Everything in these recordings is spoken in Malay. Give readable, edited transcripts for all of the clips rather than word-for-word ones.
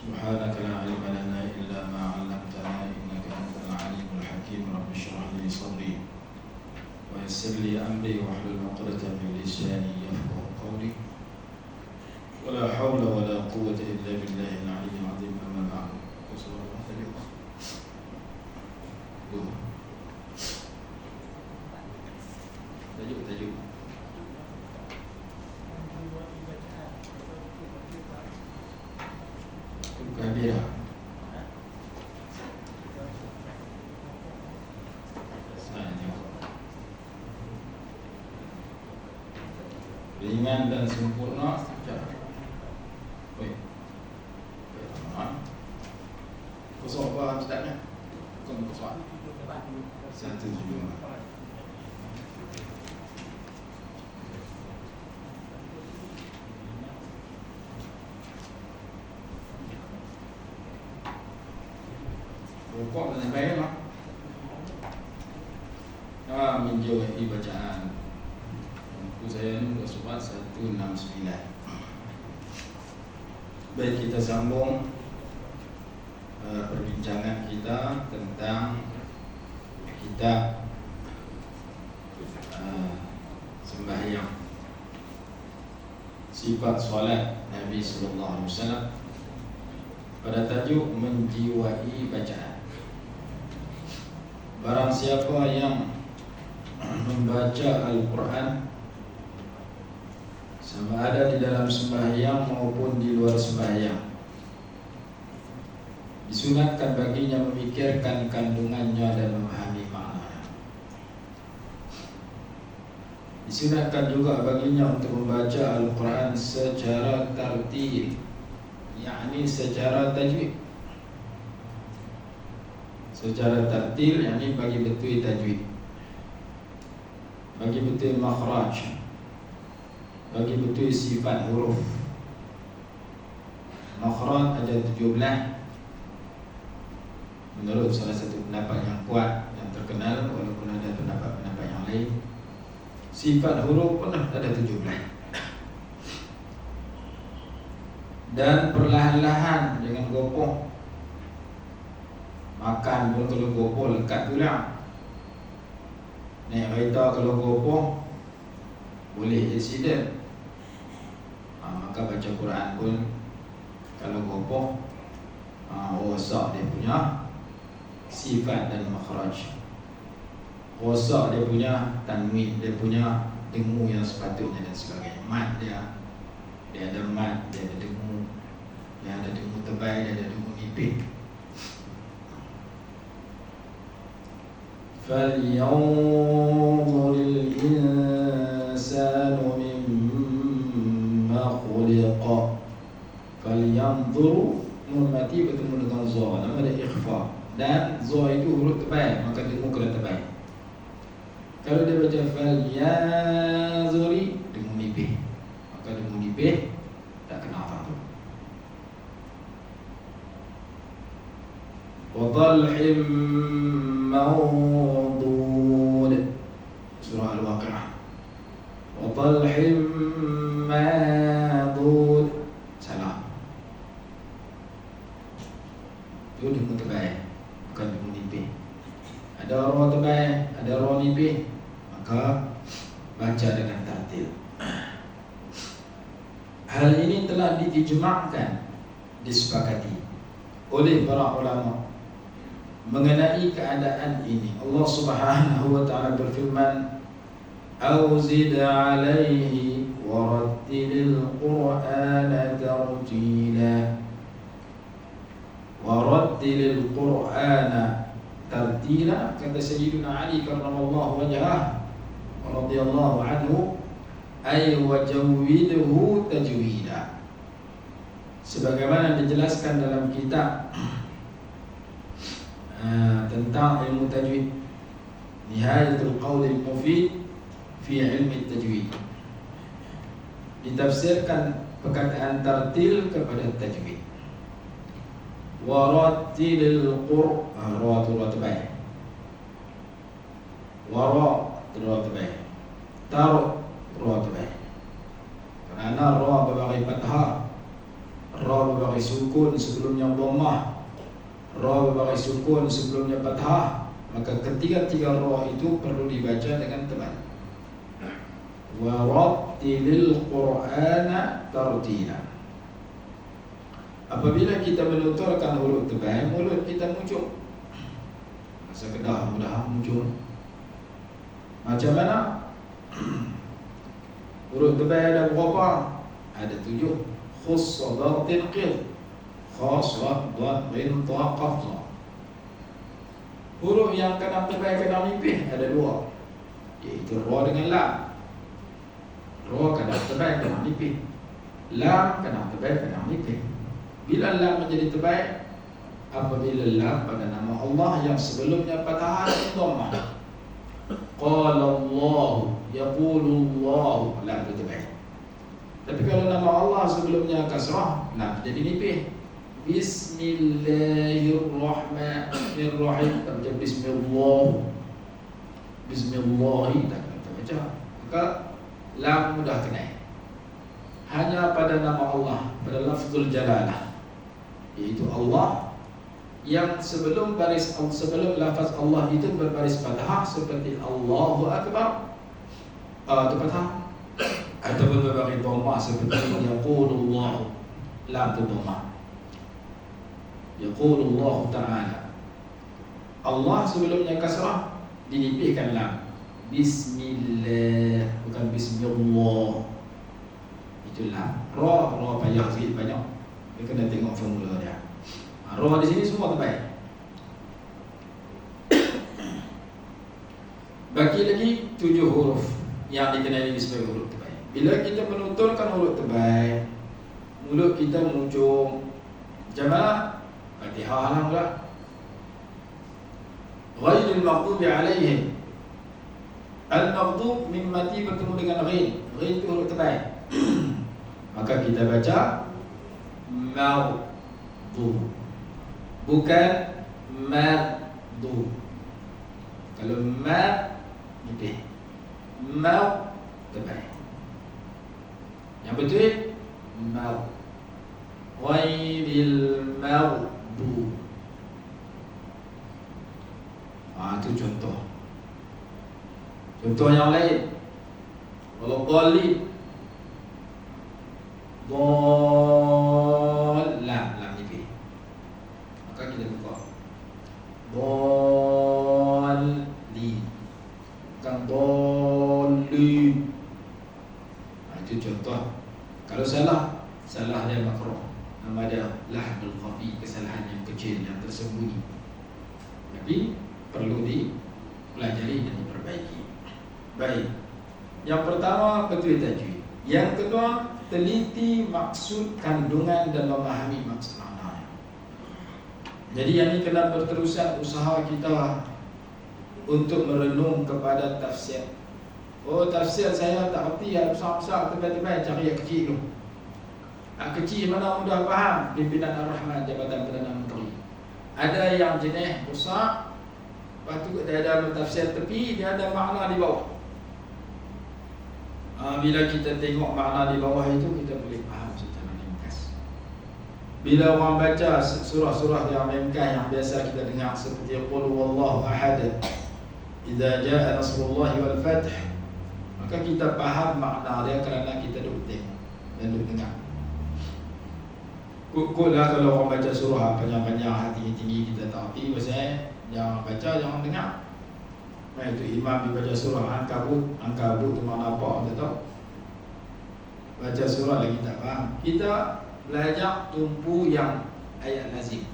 سبحانك لا علم لنا إلا ما علمتنا إنك أنت العليم الحكيم رب اشرح لي صدري ويسر لي أمري واحلل عقدة من لساني يفقه قولي ولا حول ولا قوة إلا بالله العلي العظيم أما بعد tajuk Kabirah. Ringan dan sempurna secara. Kosong apa ustaznya? Kosong. Satu juga. Rukuk dan baik lah. Menjauhi bacaan. Buku saya ni muka surat 169. Baik, kita sambung perbincangan kita tentang kitab sembahyang, sifat solat Nabi sallallahu alaihi wasallam pada tajuk menjiwai bacaan. Barang siapa yang membaca Al-Quran sama ada di dalam sembahyang maupun di luar sembahyang, disunatkan baginya memikirkan kandungannya dan memahami maknanya. Disunatkan juga baginya untuk membaca Al-Quran secara tartil, yakni secara tajwid. Secara tartil, yakni bagi betul tajwid, bagi betul makhraj, bagi betul sifat huruf. Makhraj ada 17 menurut salah satu pendapat yang kuat, yang terkenal, walaupun ada pendapat-pendapat yang lain. Sifat huruf pun ada 17. Dan perlahan-lahan dengan gopoh. Makan pun kalau gopoh lekat pula. Naik kereta kalau gopoh boleh accident. Maka baca Quran pun kalau gopoh rosak dia punya sifat dan makhraj, rosak dia punya tanwin, dia punya dengu yang sepatutnya dan sebagainya. Mat dia ada mat, dia ada dengu, dia ada dengu tebal, dia ada dengu nipis. فَلْيَنْظُرِ الْإِنسَانُ مِمَّا خُلِقَ. فَلْيَنْظُرُ nun mati bertemu dengan za, nama dia ikhfa, dan za itu huruf tebal, maka dengu kena tebal. Kalau dia baca falyanzuri, dengu nipis, maka dengu nipis tak kena apa tu. Wa dhalhim mawdud, surah Al-Waqi'ah. Wa dhalhim mawdud, salah. Itu dengu tebal, bukan dengu nipis. Ada ra tebal, ada ra nipis, maka baca dengan tartil. Hal ini telah diijma'kan, disepakati oleh para ulama mengenai keadaan ini. Allah Subhanahu wa ta'ala berfirman, "Auzid 'alaihi warattilil Qur'ana tartila." Warattilil Qur'ana tartila, kata Sayyidina Ali karramallahu wajhah radhiyallahu anhu, ay wajawwidhu tajwida. Sebagaimana dijelaskan dalam kitab tentang ilmu tajwid, Nihayatul Qaulil Mufid fi ilmi tajwid, ditafsirkan perkataan tartil kepada tajwid. Warattilil Qur'an, ra tebal, wara tebal, tar ra tebal. Kerana ra berbagai fathah, ra berbaris sukun sebelumnya dhammah, ra berbaris sukun sebelumnya fathah, maka ketiga-tiga ra itu perlu dibaca dengan tebal. Wa rattilil Qur'ana tartila. Apabila kita menuturkan huruf tebal, mulut kita muncul. Masa kedah mudah muncul. Macam mana? Huruf tebal ada berapa? Ada 7. Khuss, dhatin, qid, khas, dad, ghin, ta, qaf. Huruf yang kena tebal kena nipis ada 2, iaitu ra dengan lam. Ra kena tebal kena nipis, lam kena tebal kena nipis. Bila lam menjadi tebal? Apabila lam pada nama Allah yang sebelumnya fathah dan dhammah. Qala Allah, yaqulu Allah, lam tebal. Tapi kalau nama Allah sebelumnya kasrah, lam jadi nipis. Bismillahirrahmanirrahim, tak baca bismillah. Bismillah tak baca. Maka lam mudah kena. Hanya pada nama Allah, pada lafzul jalalah, iaitu Allah, yang sebelum lafaz Allah itu berbaris fathah seperti Allahu Akbar, itu fathah, ataupun berbaris dhammah seperti yaqulullah, lam tu dhammah. Yaqulullah ta'ala, Allah sebelumnya kasrah dinipihkan lam. Bismillah, bukan bismillah. Itulah ra payah sikit banyak. Dia kena tengok formula dia. Ra di sini semua terbaik. Baki lagi 7 huruf yang dikenali sebagai huruf terbaik. Bila kita menuturkan huruf terbaik, mulut kita muncul. Jamaah Fatihah lah pula. Ghairil maghdubi alaihim. Al-maghdub mim mati bertemu dengan ghain. Ghain itu huruf terbaik. Maka kita baca maghdub, bukan maghdub. Kalau mad nipih, mau terbaik. Yang betul mau. Ghairil maghdub. Itu contoh. Contoh yang lain. Kalau dhalin, lam nipih. Maka kita buka dhalin, bukan dhalin. Itu contoh. Kalau salah dia makruh. Nama dia lahnul khafi, kesalahan yang kecil yang tersembunyi. Tapi perlu dipelajari dan diperbaiki. Baik. Yang pertama, betul tajwid. Yang kedua, teliti maksud kandungan dan memahami maksud makna. Jadi yang ini kena berterusan usaha kita untuk merenung kepada tafsir. Oh, tafsir saya tak erti yang besar-besar, tiba-tiba cari yang kecil tu. Yang kecil mana mudah faham, pimpinan Ar-Rahman, Jabatan Perdana Menteri. Ada yang jenis besar, lepas tu dia ada tafsir tepi, dia ada makna di bawah. Bila kita tengok makna di bawah itu, kita boleh faham secara ringkas. Bila orang baca surah-surah yang ringkas yang biasa kita dengar seperti Qul huwallahu ahad, idza jaa nasrullahi wal fath, maka kita faham makna dia kerana kita duduk tengok dan duduk dengar. Kukul-lah kalau orang baca surah panjang-panjang, hati-tinggi kita tak erti, biasanya jangan baca, jangan dengar. Itu imam dibaca surah Ankabut tu makna apa, kita tahu. Baca surah lagi tak faham. Kita belajar tumpu yang ayat lazim.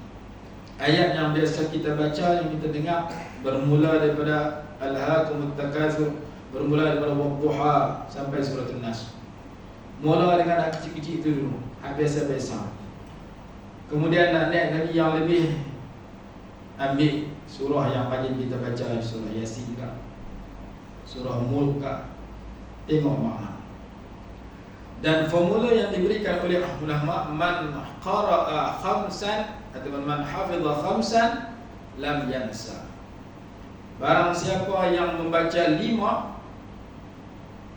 Ayat yang biasa kita baca, yang kita dengar, bermula daripada Alhaakumut Takatsur, bermula daripada Wadduha sampai surah An-Nas. Mula dengan ayat kecil-kecil itu dulu, biasa-biasa. Kemudian nak naik lagi yang lebih, ambil surah yang paling kita baca, surah Yasin kah, surah Mulk kah, tengok makna. Dan formula yang diberikan oleh ulama, man qara'a khamsan atau man hafidha khamsan lam yansa. Barang siapa yang membaca 5,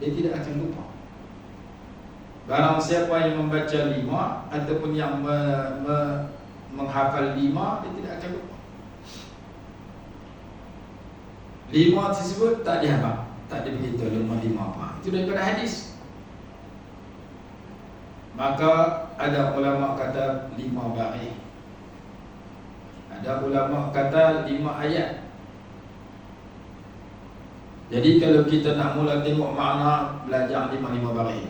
dia tidak akan lupa. Barang siapa yang membaca 5 ataupun yang menghafal 5, dia tidak akan lupa. 5 tersebut tak dihafal, tak diberitahu 5 apa. Itu daripada hadis. Maka ada ulama kata 5 baris. Ada ulama kata 5 ayat. Jadi kalau kita nak mula tengok makna, belajar 5 baris.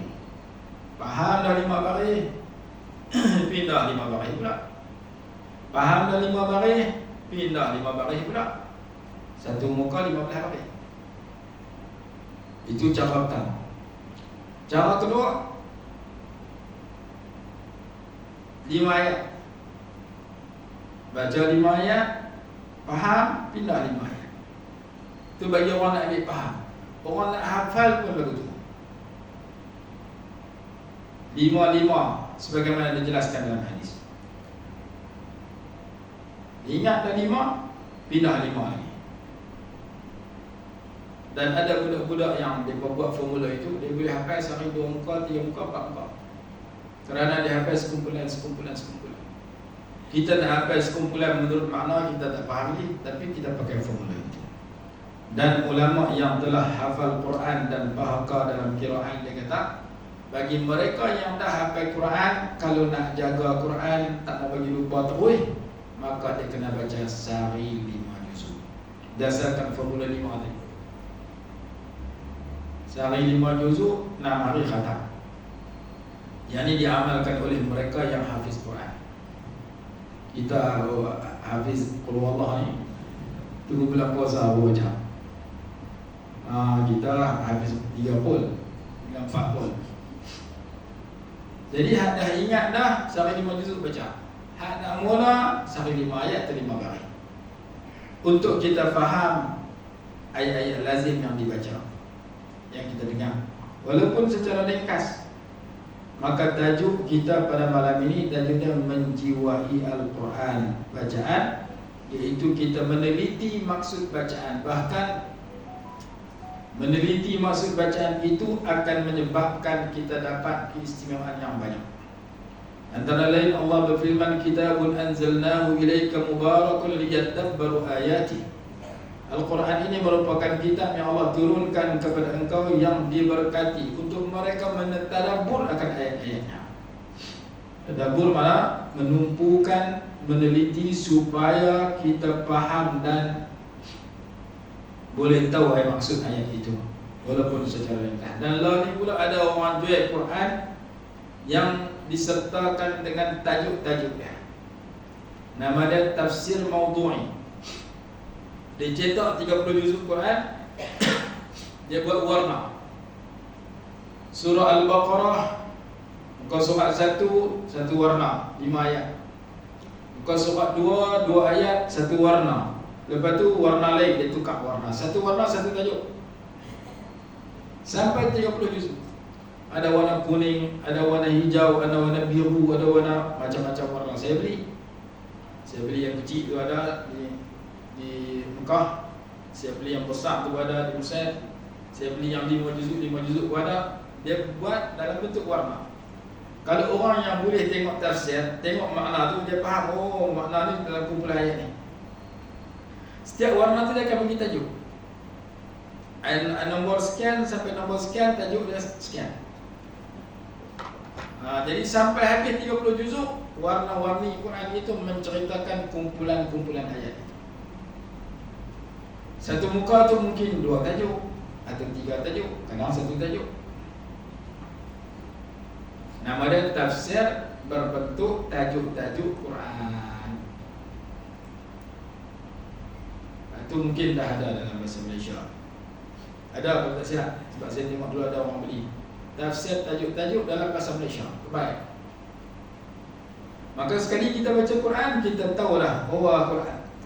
Faham dah 5 baris, pindah 5 baris pula. Faham dah 5 baris, pindah 5 baris pula. Satu muka 15 baris. Itu cara pertama. Cara kedua, 5 ayat. Baca 5 ayat, faham, pindah 5 ayat. Itu bagi orang nak ambil faham. Orang nak hafal pun begitu. 5 sebagaimana dijelaskan dalam hadis. Ingat dah 5, pindah 5 lagi. Dan ada budak-budak yang dia buat formula itu, dia boleh hafal sehari 2 muka, 3 muka, 4 muka. Kerana dia hafal sekumpulan. Kita nak hafal sekumpulan menurut makna kita tak faham lagi, tapi kita pakai formula itu. Dan ulama yang telah hafal Quran dan bahaka dalam qiraat, dia kata, bagi mereka yang dah hafal Quran, kalau nak jaga Quran, tak nak bagi lupa terus, maka dia kena baca sehari 5 juzuk. Dasarkan formula 5 tadi. Sehari 5 juzuk, 6 hari khatam. Yang ini diamalkan oleh mereka yang hafiz Quran. Kita hafiz Qul Huwallah ni, tunggu bulan puasa 2 jam. Kita hafiz 30, 40. Jadi hak dah ingat dah, sehari 5 juzuk baca. Hak nak mula, sehari 5 ayat atau 5 baris. Untuk kita faham ayat-ayat lazim yang dibaca, yang kita dengar, walaupun secara ringkas. Maka tajuk kita pada malam ini tajuknya menjiwai Al-Quran bacaan, iaitu kita meneliti maksud bacaan. Bahkan meneliti maksud bacaan itu akan menyebabkan kita dapat keistimewaan yang banyak. Antara lain Allah berfirman, kitabun anzalnahu ilaika mubarakun liyadabbaru ayati. Al-Quran ini merupakan kitab yang Allah turunkan kepada engkau yang diberkati untuk mereka mentadabbur akan ayat-ayatnya. Tadabbur mana? Menumpukan, meneliti supaya kita faham dan boleh tahu maksud ayat itu, walaupun secara ringkas. Dan lalu pula ada orang jual Quran yang disertakan dengan tajuk-tajuknya. Nama dia tafsir maudhu'i. Dia cetak 30 juzuk Quran, dia buat warna. Surah Al-Baqarah, muka surat 1 warna, 5 ayat. Muka surat 2 ayat, 1 warna. Lepas tu warna lain, dia tukar warna. 1 warna, 1 tajuk. Sampai 30 juzuk. Ada warna kuning, ada warna hijau, ada warna biru, ada warna macam-macam warna. Saya beli yang kecil tu ada di Mekah. Saya beli yang besar tu ada di Mesir. Saya beli yang 5 juzuk tu ada. Dia buat dalam bentuk warna. Kalau orang yang boleh tengok tafsir, tengok makna tu, dia faham, oh makna ni dalam kumpulan ayat ni. Setiap warna tu dia akan bagi tajuk. Nombor sekian sampai nombor sekian, tajuk dia sekian. Jadi sampai habis 30 juzuk, warna-warni Quran itu menceritakan kumpulan-kumpulan ayat itu. Satu muka tu mungkin 2 tajuk atau 3 tajuk, kadang 1 tajuk. Nama dia tafsir berbentuk tajuk-tajuk Quran. Itu mungkin dah ada dalam bahasa Malaysia. Ada kalau tak sihat, sebab saya tengok dulu ada orang beli tafsir tajuk-tajuk dalam bahasa Malaysia. Baik. Maka sekali kita baca Quran, kita tahulah, oh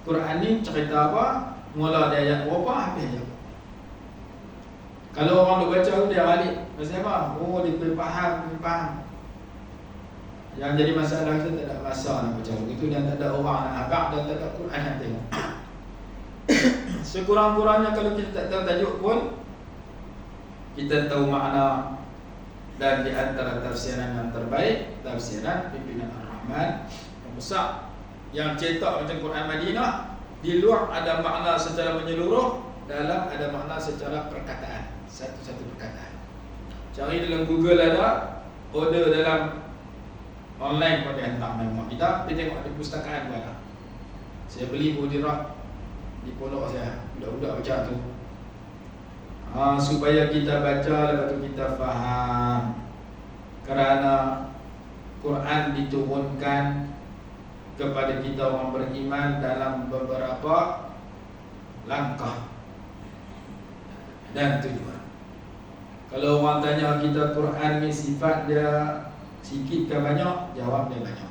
Quran ni cerita apa, mula dari ayat berapa, habis ayat berapa. Kalau orang duk baca dia balik, pasal apa? Oh, dia faham. Yang jadi masalah kita tak ada masa nak baca begitu, dan tak ada orang nak habaq, dan tak ada Quran nak tengok. Sekurang-kurangnya kalau kita tak tahu tajuk pun, kita tahu makna Dan di antara tafsiran yang terbaik, tafsiran pimpinan Ar-Rahman yang besar, yang cetak macam Quran Madinah. Di luar ada makna secara menyeluruh, dalam ada makna secara perkataan, satu-satu perkataan. Cari dalam Google ada, order dalam online pun dia hantar memang kita, pergi tengok ada pustakaan pun ada. Saya beli Mudirah di pondok saya, budak-budak baca tu. Supaya kita baca, lepas tu kita faham. Kerana Quran diturunkan kepada kita orang beriman dalam beberapa langkah dan tujuan. Kalau orang tanya kita Quran ni sifat dia sikit ke banyak, jawab dia banyak.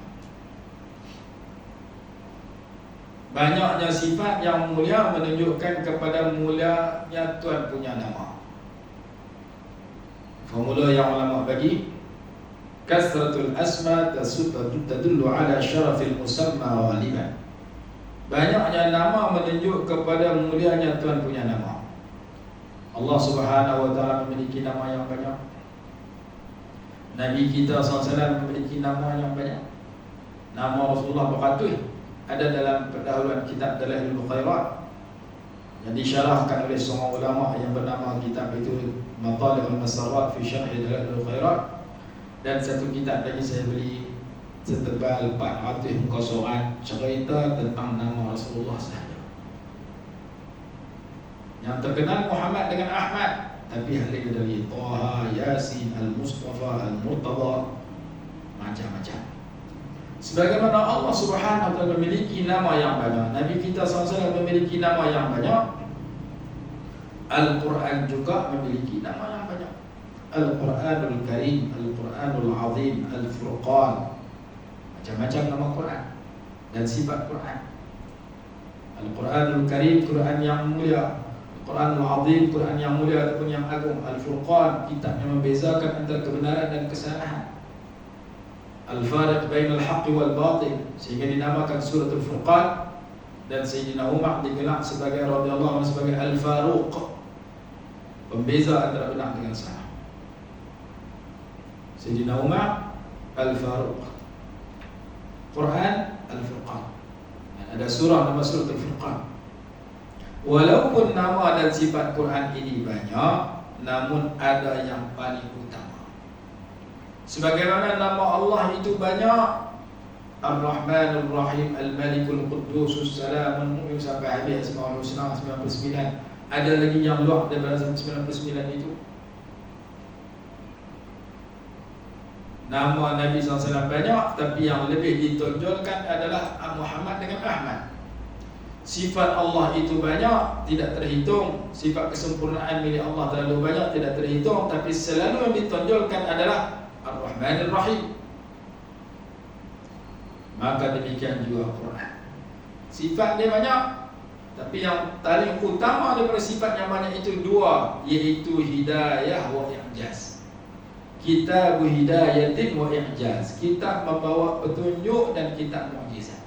Banyaknya sifat yang mulia menunjukkan kepada mulianya Tuhan punya nama. Formula yang ulama bagi, kasratul asma tadullu ala syarafil musamma ghaliban. Banyaknya nama menunjuk kepada mulianya Tuhan punya nama. Allah Subhanahu wa taala memiliki nama yang banyak. Nabi kita SAW memiliki nama yang banyak. Nama Rasulullah beratus ada dalam pendahuluan kitab Dalailul Khairat yang disyarahkan oleh seorang ulama yang bernama kitab itu Matalibul Masarrat fi Syarh Dalailul Khairat. Dan satu kitab lagi saya beli setebal 400 muka surat cerita tentang nama Rasulullah sahaja. Yang terkenal Muhammad dengan Ahmad, tapi ada dari Taha, Yasin, Al-Mustafa, Al-Murtada, macam-macam. Sebagaimana Allah Subhanahu wa taala memiliki nama yang banyak, Nabi kita SAW memiliki nama yang banyak, Al-Quran juga memiliki nama yang banyak. Al-Quranul Karim, Al-Quranul Azim, Al-Furqan, macam-macam nama Quran dan sifat Quran. Al-Quranul Karim, Quran yang mulia. Al-Quranul Azim, Quran yang mulia ataupun yang agung. Al-Furqan, kitab yang membezakan antara kebenaran dan kesalahan. Al-Fariq bainal haqqi wal batil, sehingga dinamakan surah Al-Furqan. Dan Sayyidina Umar digelar sebagai radhiyallahu anhu sebagai Al-Faruq, pembeza antara benar dengan salah. Sayyidina Umar Al-Faruq. Quran Al-Furqan. Ada surah nama surah Al-Furqan. Walaupun nama dan sifat Quran ini banyak, namun ada yang paling utama. Sebagaimana nama Allah itu banyak, Ar-Rahman Ar-Rahim, Al-Malikul Quddus, Salamul Mu'min sampai habis Asmaul Husna 99. Ada lagi yang luar daripada 99 itu. Nama Nabi SAW banyak, tapi yang lebih ditonjolkan adalah Muhammad dengan Ahmad. Sifat Allah itu banyak, tidak terhitung. Sifat kesempurnaan milik Allah terlalu banyak, tidak terhitung. Tapi selalu yang ditonjolkan adalah Ar-Rahman Ar-Rahim. Maka demikian juga Quran. Sifat dia banyak, tapi yang paling utama daripada sifat yang banyak itu dua, iaitu hidayah wa i'jaz. Kitab hidayatin wa i'jaz. Kitab membawa petunjuk dan kitab mukjizat.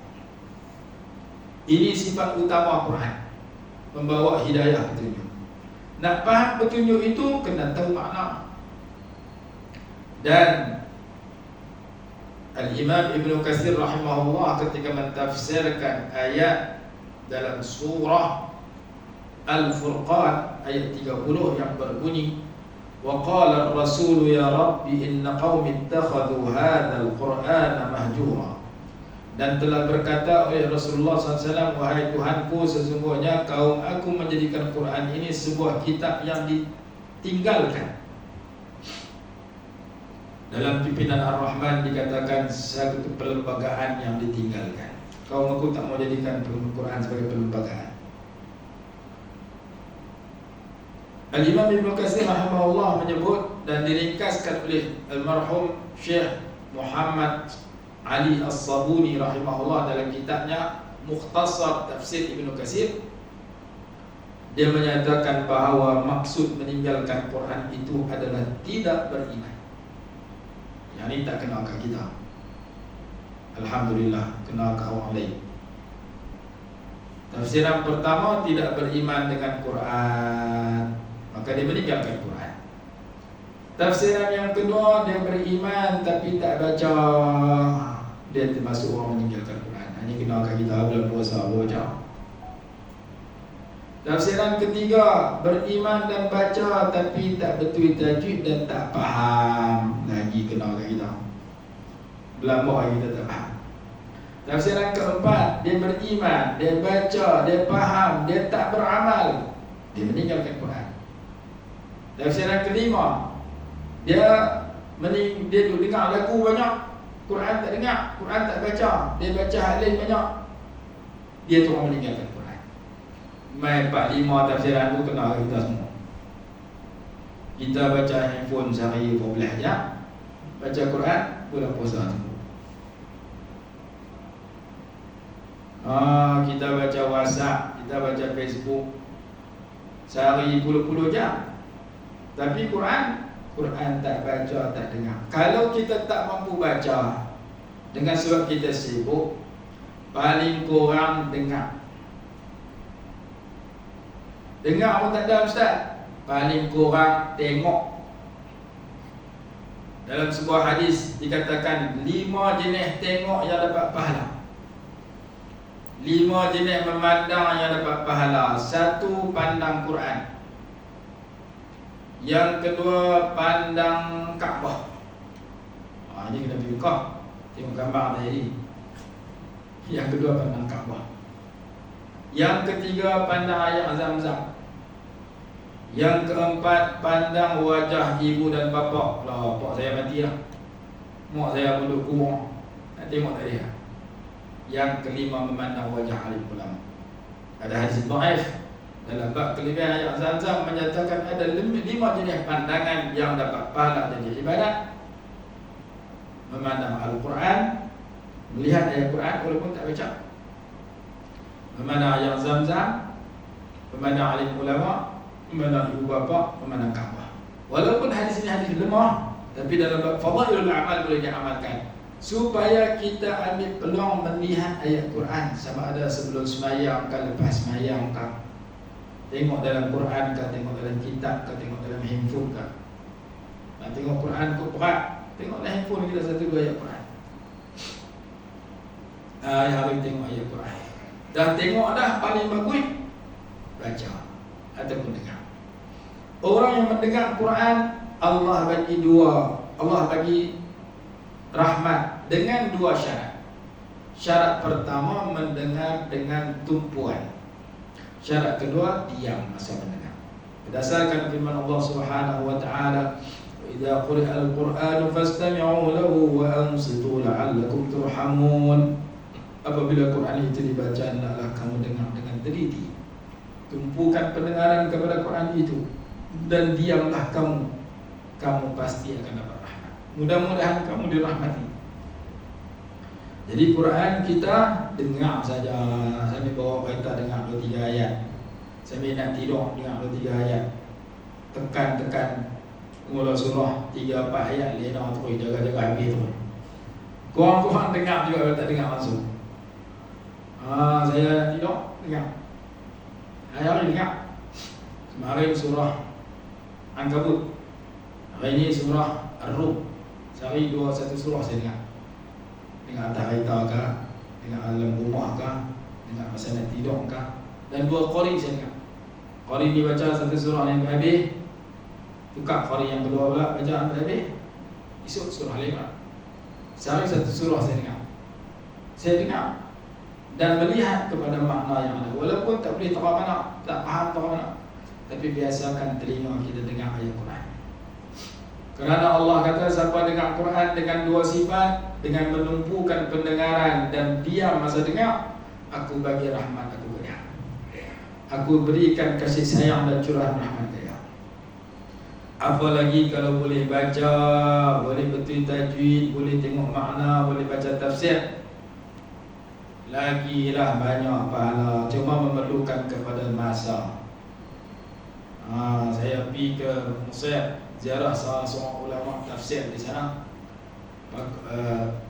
Ini sifat utama Quran, membawa hidayah petunjuk. Nak faham petunjuk itu kena tahu makna. Dan Al-Imam Ibn Katsir rahimahullah ketika mentafsirkan ayat dalam surah Al-Furqan ayat 30 yang berbunyi, wa qala ar-rasul ya rabbi inna qaumi ittakhadhu hadzal qur'ana mahjura. Dan telah berkata oleh Rasulullah SAW, wahai Tuhanku, sesungguhnya kaum aku menjadikan Quran ini sebuah kitab yang ditinggalkan. Dalam pimpinan Ar-Rahman dikatakan satu perlembagaan yang ditinggalkan. Kaum aku tak mau jadikan Quran sebagai perlembagaan. Al-Imam Ibn Katsir rahimahullah menyebut dan diringkaskan oleh almarhum Syekh Muhammad Ali As-Sabuni rahimahullah dalam kitabnya Mukhtasar Tafsir Ibn Katsir. Dia menyatakan bahawa maksud meninggalkan Quran itu adalah tidak beriman. Yang ini tak kenal kat kita. Alhamdulillah, kenal kat orang lain. Tafsiran pertama, tidak beriman dengan Quran, maka dia meninggalkan Quran. Tafsiran yang kedua, dia beriman tapi tak baca, dia termasuk orang meninggalkan Quran. Ini kenalkan kita bulan puasa baca. Tafsiran ketiga, beriman dan baca tapi tak betul tajwid dan tak faham. Lagi kenalkan kita, belambak kita tak faham. Tafsiran keempat, dia beriman, dia baca, dia faham, dia tak beramal, dia meninggalkan Quran. Tafsiran kelima, dia duduk dengar lagu banyak, Quran tak dengar, Quran tak baca, dia baca hadis banyak, dia tu orang meninggalkan Quran. Mai 4-5 tafsiran tu kena kita semua. Kita baca handphone sehari 12 jam, baca Quran bulan puasa semua. Kita baca WhatsApp, kita baca Facebook sehari puluh-puluh jam, tapi Quran tak baca, tak dengar. Kalau kita tak mampu baca dengan sebab kita sibuk, paling kurang dengar pun tak ada ustaz, paling kurang tengok. Dalam sebuah hadis dikatakan 5 jenis tengok yang dapat pahala, 5 jenis memandang yang dapat pahala. 1, pandang Quran. Yang kedua, pandang Kaabah. Ini kena pergi Mekah, tengok gambar tadi. Yang kedua, pandang Kaabah. Yang ketiga, pandang ayat Zam-Zam. Yang keempat, pandang wajah ibu dan bapa. Lah, pak saya mati lah, mak saya pun duduk kurung, nak tengok tak dia. Yang kelima, memandang wajah alim ulama. Ada hadis dhaif dalam bab kelebihan ayat Zam-Zam menyatakan ada 5 jenis pandangan yang dapat pahala jadi ibadat. Memandang Al-Quran, melihat ayat Quran walaupun tak baca, memandang ayat Zam-Zam, memandang alim ulama, memandang ibu bapa, memandang Kaabah. Walaupun hadis ini hadis lemah, tapi dalam bab fadailul amal boleh diamalkan, supaya kita ambil peluang melihat ayat Quran, sama ada sebelum sembahyang ke lepas sembahyang ke, tengok dalam Quran ke, tengok dalam kitab ke, tengok dalam handphone ke. Nak tengok Quran kok berat, tengok dalam handphone kita 1-2 ayat Quran. Yang harus tengok ayat Quran. Dah tengok dah, paling bagus baca ataupun dengar. Orang yang mendengar Quran, Allah bagi 2, Allah bagi rahmat dengan 2 syarat. Syarat pertama, mendengar dengan tumpuan. Syarat kedua, diam masa mendengar. Berdasarkan firman Allah Subhanahu wa taala, "Wa idza quri'al Qur'anu fastami'u lahu wa ansitu la'allakum turhamun." Apabila Quran itu dibaca, hendaklah kamu dengar dengan teliti. Tumpukan pendengaran kepada Quran itu dan diamlah kamu pasti akan dapat rahmat. Mudah-mudahan kamu dirahmati. Jadi Quran kita dengar saja, sambil bawa kereta dengar 2-3 ayat, sambil nak tidur dengar 2-3 ayat, tekan mula surah 3-4 ayat, lena terus jaga-jaga habis terus. Kurang-kurang dengar juga kalau tak dengar langsung. Saya nak tidur dengar, hari dengar. Kemarin surah Ankabut, hari ini surah Ar-Rum. Sehari 1 surah saya dengar. Dengar atas kereta ke, dengar dalam rumah ke, dengar masa nak tidur ke. Dan 2 qari saya dengar. Qari ni baca 1 surah yang habis, tukar qari yang kedua pula baca sampai habis, esok surah 5. Sehari 1 surah saya dengar dan melihat kepada makna yang ada. Walaupun tak boleh terang, tak faham terang, tapi biasakan telinga kita dengar ayat Quran. Kerana Allah kata, siapa dengar Quran dengan 2 sifat, dengan menumpukan pendengaran dan diam masa dengar, aku bagi rahmat aku berikan. Aku berikan kasih sayang dan curahan rahmat dia. Apalagi kalau boleh baca, boleh betul tajwid, boleh tengok makna, boleh baca tafsir, lagilah banyak pahala. Cuma memerlukan kepada masa. Saya pergi ke Mesir, ziarah salah seorang ulama tafsir di sana,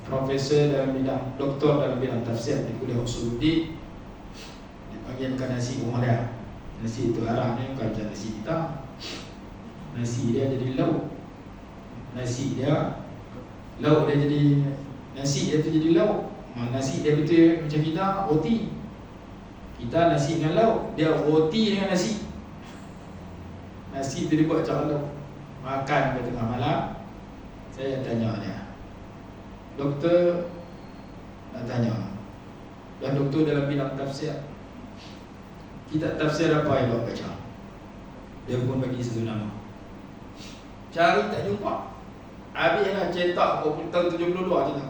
profesor dalam bidang, doktor dalam bidang tafsir di Kuliah Usuluddin. Dipanggilkan nasi rumah dia. Nasi itu arah ni bukan macam nasi kita. Nasi dia jadi lauk. nasi dia lauk dia jadi nasi dia tu jadi lauk. Nasi dia betul macam kita roti. Kita nasi dengan lauk, dia roti dengan nasi. Nasi tu dia buat macam lauk. Makan pada tengah malam, saya tanya dia, doktor nak tanya, dan doktor dalam bidang tafsir, kitab tafsir apa yang awak baca? Dia pun bagi satu nama. Cari tak jumpa. Habislah cetak tahun 72 je.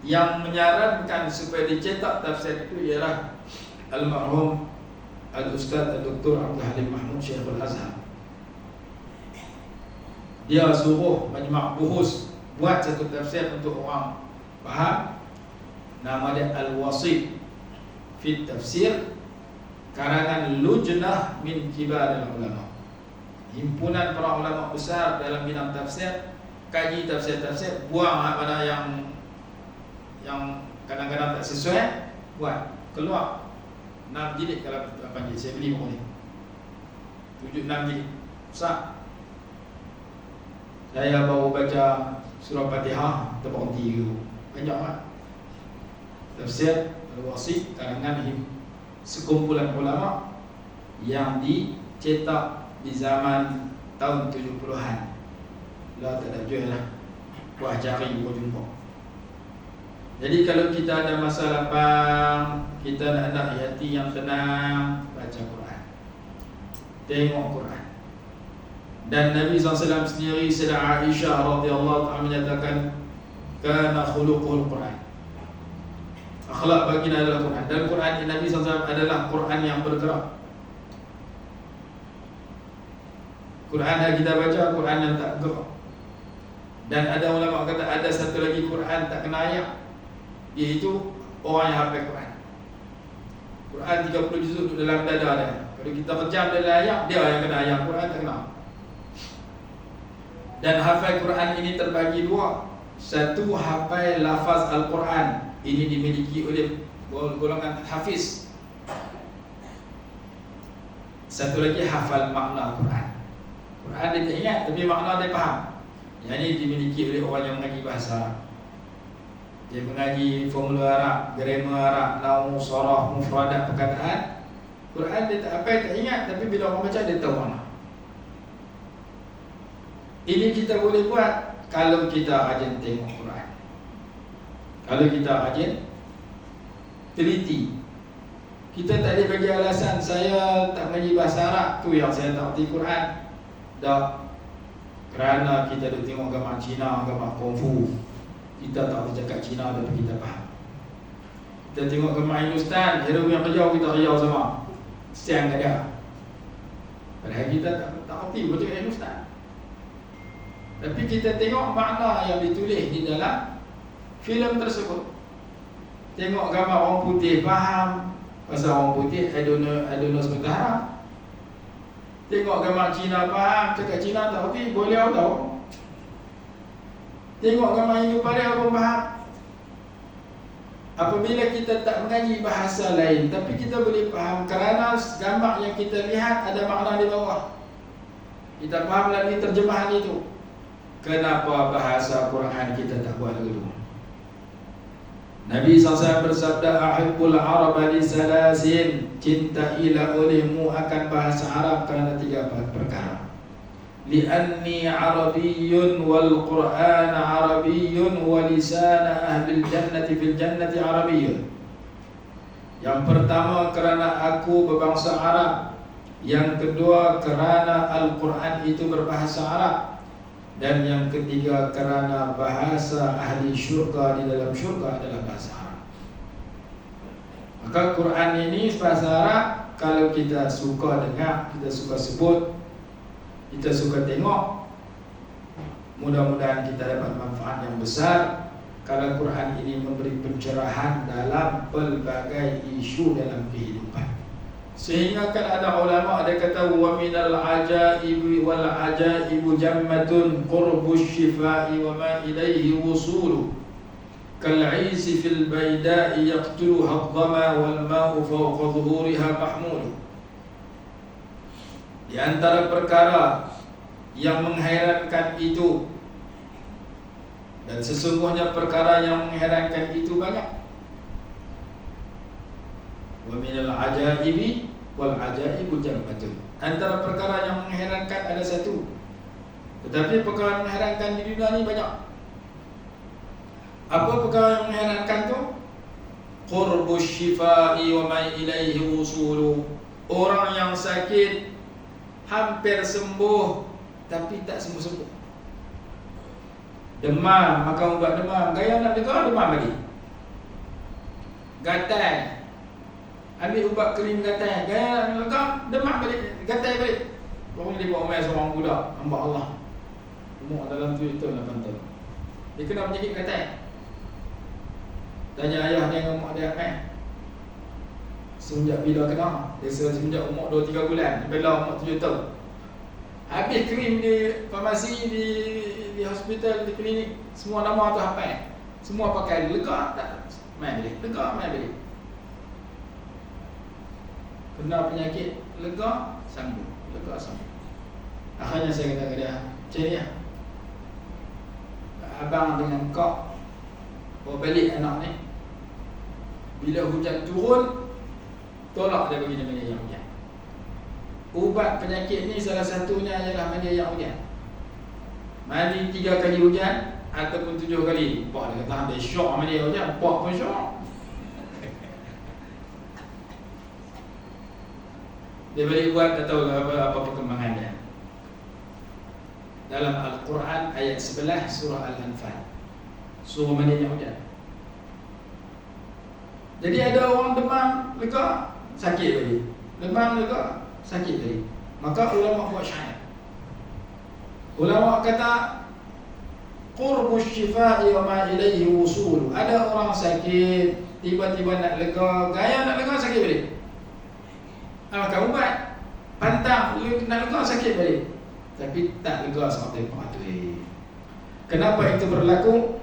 Yang menyarankan supaya dicetak tafsir itu ialah Al-Marhum Al-Ustaz Dr. Abdul Halim Mahmud Syekhul Azhar. Dia suruh Majma' Buhus buat satu tafsir untuk orang faham. Nama dia Al-Wasit fi Tafsir, karangan Lujnah min Kibar Ulama, himpunan para ulama besar dalam bidang tafsir. Kaji tafsir-tafsir, buang mana yang kadang-kadang tak sesuai, buat keluar 6 jilid kalau 8 jilid. Saya beli buku ni 7-6 jilid besar. Saya baru baca surah Fatihah terberhenti dulu. Banyak lah tafsir Al-Wasit karangan sekumpulan ulama yang dicetak di zaman tahun 70-an. Lah tak ada jual lah, buah jari buat jumpa. Jadi kalau kita ada masa lapang, kita nak hati yang tenang, baca Quran, tengok Quran. Dan Nabi SAW sendiri, Sayyidah Aisyah radhiyallahu anha menyatakan, kana khuluqul Quran, akhlak baginda adalah Quran. Dan Quran Nabi SAW adalah Quran yang bergerak. Quran yang kita baca, Quran yang tak gerak. Dan ada ulama kata ada satu lagi Quran tak kena ayat, iaitu orang yang hafal Quran. Quran 30 juzuk duduk dalam dada dia. Kalau kita kejam dalam ayat, dia yang kena ayat, Quran tak kena. Dan hafal Quran ini terbagi dua. Satu, hafal lafaz Al-Quran, ini dimiliki oleh golongan hafiz. Satu lagi hafal makna Quran. Quran dia tak ingat tapi makna dia faham. Yang ini dimiliki oleh orang yang mengaji bahasa Arab. Dia mengaji formula Arab, grammar Arab, nahu, sarah, mufradat, perkataan. Quran dia tak apa, tak ingat, tapi bila orang baca dia tahu mana. Ini kita boleh buat kalau kita rajin tengok Quran, kalau kita rajin teliti. Kita tak boleh bagi alasan saya tak mengaji bahasa Arab, tu yang saya tak erti Quran. Tak. Kerana kita dah tengok gambar Cina, gambar Kungfu, kita tak boleh cakap Cina tapi kita faham. Kita tengok gambar Hindustan, hero yang kejauh kita kejauh sama, siang tak ada. Padahal kita tak erti betul Hindustan. Tapi kita tengok makna yang ditulis di dalam filem tersebut. Tengok gambar orang putih, faham pasal orang putih aduna sementara. Tengok gambar Cina, faham, cakap Cina tak erti, boleh tahu. Tengok gambar Hindu pada pun faham. Apabila kita tak mengaji bahasa lain, tapi kita boleh faham kerana gambar yang kita lihat ada makna di bawah. Kita faham melalui terjemahan itu. Kenapa bahasa Quran kita tak buat dulu? Nabi SAW bersabda, ahibbul araba li salasin, cintai olehmu akan bahasa Arab kerana 3 perkara. Li'anni arabiyyun wal Qur'an arabiyyun wa lisana ahli jannati fil jannati arabiyyun. Yang pertama kerana aku berbangsa Arab. Yang kedua kerana Al-Quran itu berbahasa Arab. Dan yang ketiga kerana bahasa ahli syurga di dalam syurga adalah bahasa Arab. Maka Quran ini bahasa Arab. Kalau kita suka dengar, kita suka sebut, kita suka tengok, mudah-mudahan kita dapat manfaat yang besar. Kalau Quran ini memberi pencerahan dalam pelbagai isu dalam kehidupan. Sehingga kan ada ulama ada kata wa minal ajaibi wal ajaibu jammatun qurbus shifai wa ma ilaihi wusulu kal'isi fil bayda'i yaqtuluha adh-dhama wal ma'u fawqa dhuhuriha mahmul. Di antara perkara yang menghairankan itu Dan sesungguhnya perkara yang mengherankan itu banyak. Wa minal ajaibi wal ajaibu jam'atun. Antara perkara yang mengherankan ada satu, tetapi perkara yang mengherankan di dunia ni banyak. Apa perkara yang mengherankan tu? Qurbus syifai wa ma ilaihi wusulu. Orang yang sakit hampir sembuh tapi tak sembuh-sembuh. Demam, makan ubat demam, gaya nak dengar demam lagi. Gatal, ambil ubat kering gatal, gaya nak dengar demam balik, gatal balik. Baru dia buat umai seorang budak, hamba Allah, umur dalam 7 tahun 8 tahun. Dia kena penyakit gatal. Tanya ayah dia dengan mak dia, semenjak bila kena? Dia semenjak umur 2-3 bulan, bila umur 7 tahun. Habis krim di farmasi, di hospital, di klinik, semua nama tu hafal. Semua pakai, lega tak? Main balik, lega, main balik. Kena penyakit, lega, sanggup, lega, sanggup. Akhirnya saya kata ke dia, macam ni lah, abang dengan kau bawa balik anak ni. Bila hujan turun, tolak dia bagi dia minyak yang hujan. Ubat penyakit ni salah satunya ialah mandi yang hujan. Mandi 3 kali hujan ataupun 7 kali. Pak dia kata ambil syok mandi yang hujan, pak pun syok. Dia boleh buat, tak tahu apa perkembangannya. Dalam Al-Quran ayat 11 surah Al-Anfal, suruh mandi yang hujan. Jadi ada orang demam, lega, sakit lagi. Demam, lega, sakit lagi. Maka ulama buat syair. Ulama kata qurbus syifai wa ma ilaihi wusul. Ada orang sakit, tiba-tiba nak lega, gaya nak lega, sakit balik. Makan ubat, pantang nak lega, sakit balik. Tapi tak lega seperti patut. Kenapa itu berlaku?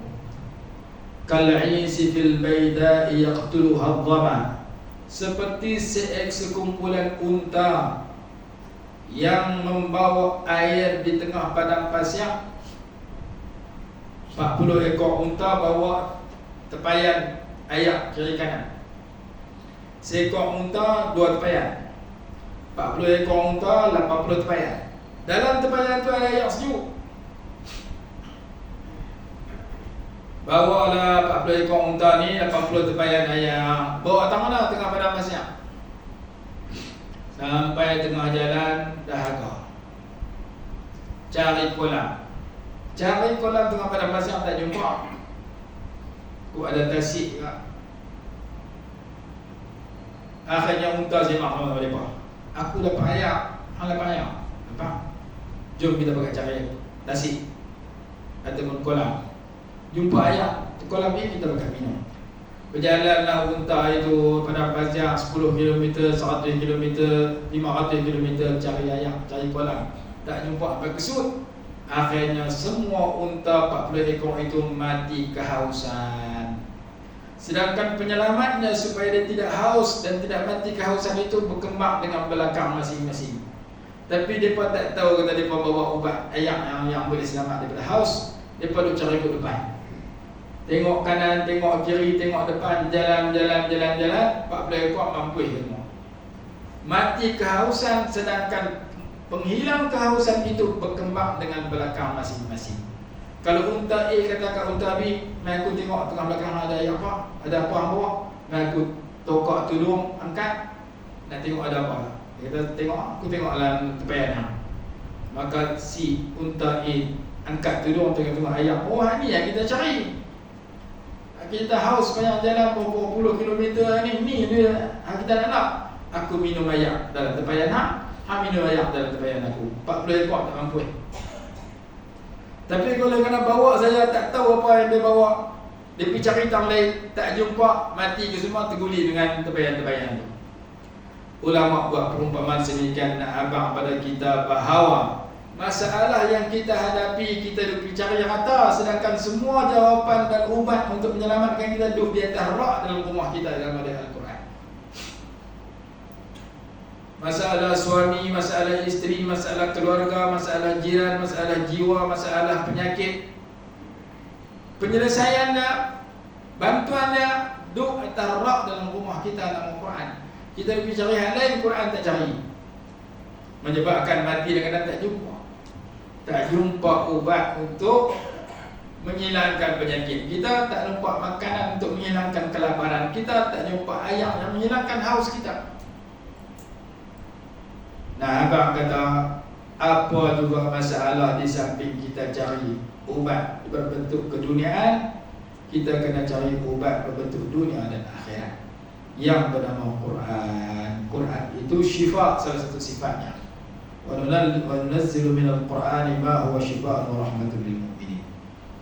Kal'isi fil baida'i yaqtuluha adh-dhama. Seperti sekumpulan unta yang membawa air di tengah padang pasir. 40 ekor unta bawa tepayan air kiri kanan. Seekor unta 2 tepayan. 40 ekor unta 80 tepayan. Dalam tepayan tu ada air sejuk. Bawalah 40 ekor unta ni 80 tepayan air. Bawa tak mana tengah padang pasir. Sampai tengah jalan dahaga. Cari kolam. Cari kolam tengah padang pasir tak jumpa. Kau ada tasik ke? Akhirnya unta semak sama mereka. Aku dapat air, hang dapat air. Apa? Jom kita pakai cari tasik ataupun kolam. Jumpa air, kolam ni kita pakai minum. Berjalanlah unta itu pada pasir 10 km, 100 km, 500 km cari air, cari kolam. Tak jumpa apa kesut. Akhirnya semua unta 40 ekor itu mati kehausan. Sedangkan penyelamatnya supaya dia tidak haus dan tidak mati kehausan itu berkembang dengan belakang masing-masing. Tapi mereka tak tahu kata mereka bawa ubat air yang boleh selamat daripada haus. Mereka duk cari ke depan. Tengok kanan, tengok kiri, tengok depan, jalan, 40 ekor mampu semua. Mati kehausan, sedangkan penghilang kehausan itu berkembang dengan belakang masing-masing. Kalau unta A kata kat unta B, mai aku tengok tengah belakang ada apa? Ada apa bawah? Mai aku tokak tudung, angkat. Nak tengok ada apa? Dia kata tengok, aku tengoklah tepian hang. Maka si unta A angkat tudung tengok ayam. Oh, ni yang kita cari. Kita haus sepanjang jalan berapa puluh kilometer ni dia kita nak. Aku minum air dalam tepian hang minum air dalam tepian aku. 40 ekor tak mampu. Tapi kalau kena bawa saya tak tahu apa yang dia bawa. Dia pergi cari tang lain, tak jumpa, mati ke semua terguli dengan tepian-tepian tu. Ulama buat perumpamaan sedemikian nak abang pada kita bahawa masalah yang kita hadapi, kita duk cari rata, sedangkan semua jawapan dan ubat untuk menyelamatkan kita duduk di atas rak dalam rumah kita dalam Al-Quran. Masalah suami, masalah isteri, masalah keluarga, masalah jiran, masalah jiwa, masalah penyakit. penyelesaian dia, bantuan dia duk atas rak dalam rumah kita dalam Quran. Kita pergi cari hal lain, Quran tak cari. Menyebabkan mati kadang-kadang tak jumpa ubat untuk menghilangkan penyakit. Kita tak jumpa makanan untuk menghilangkan kelaparan. Kita tak jumpa air yang menghilangkan haus kita. Nah, abang kata, apa juga masalah di samping kita cari ubat berbentuk keduniaan, kita kena cari ubat berbentuk dunia dan akhirat yang bernama Quran. Quran itu syifa, salah satu sifatnya. Wa nunazzilu minal Qur'ani ma huwa syifaa'un wa rahmatun lil mu'minin.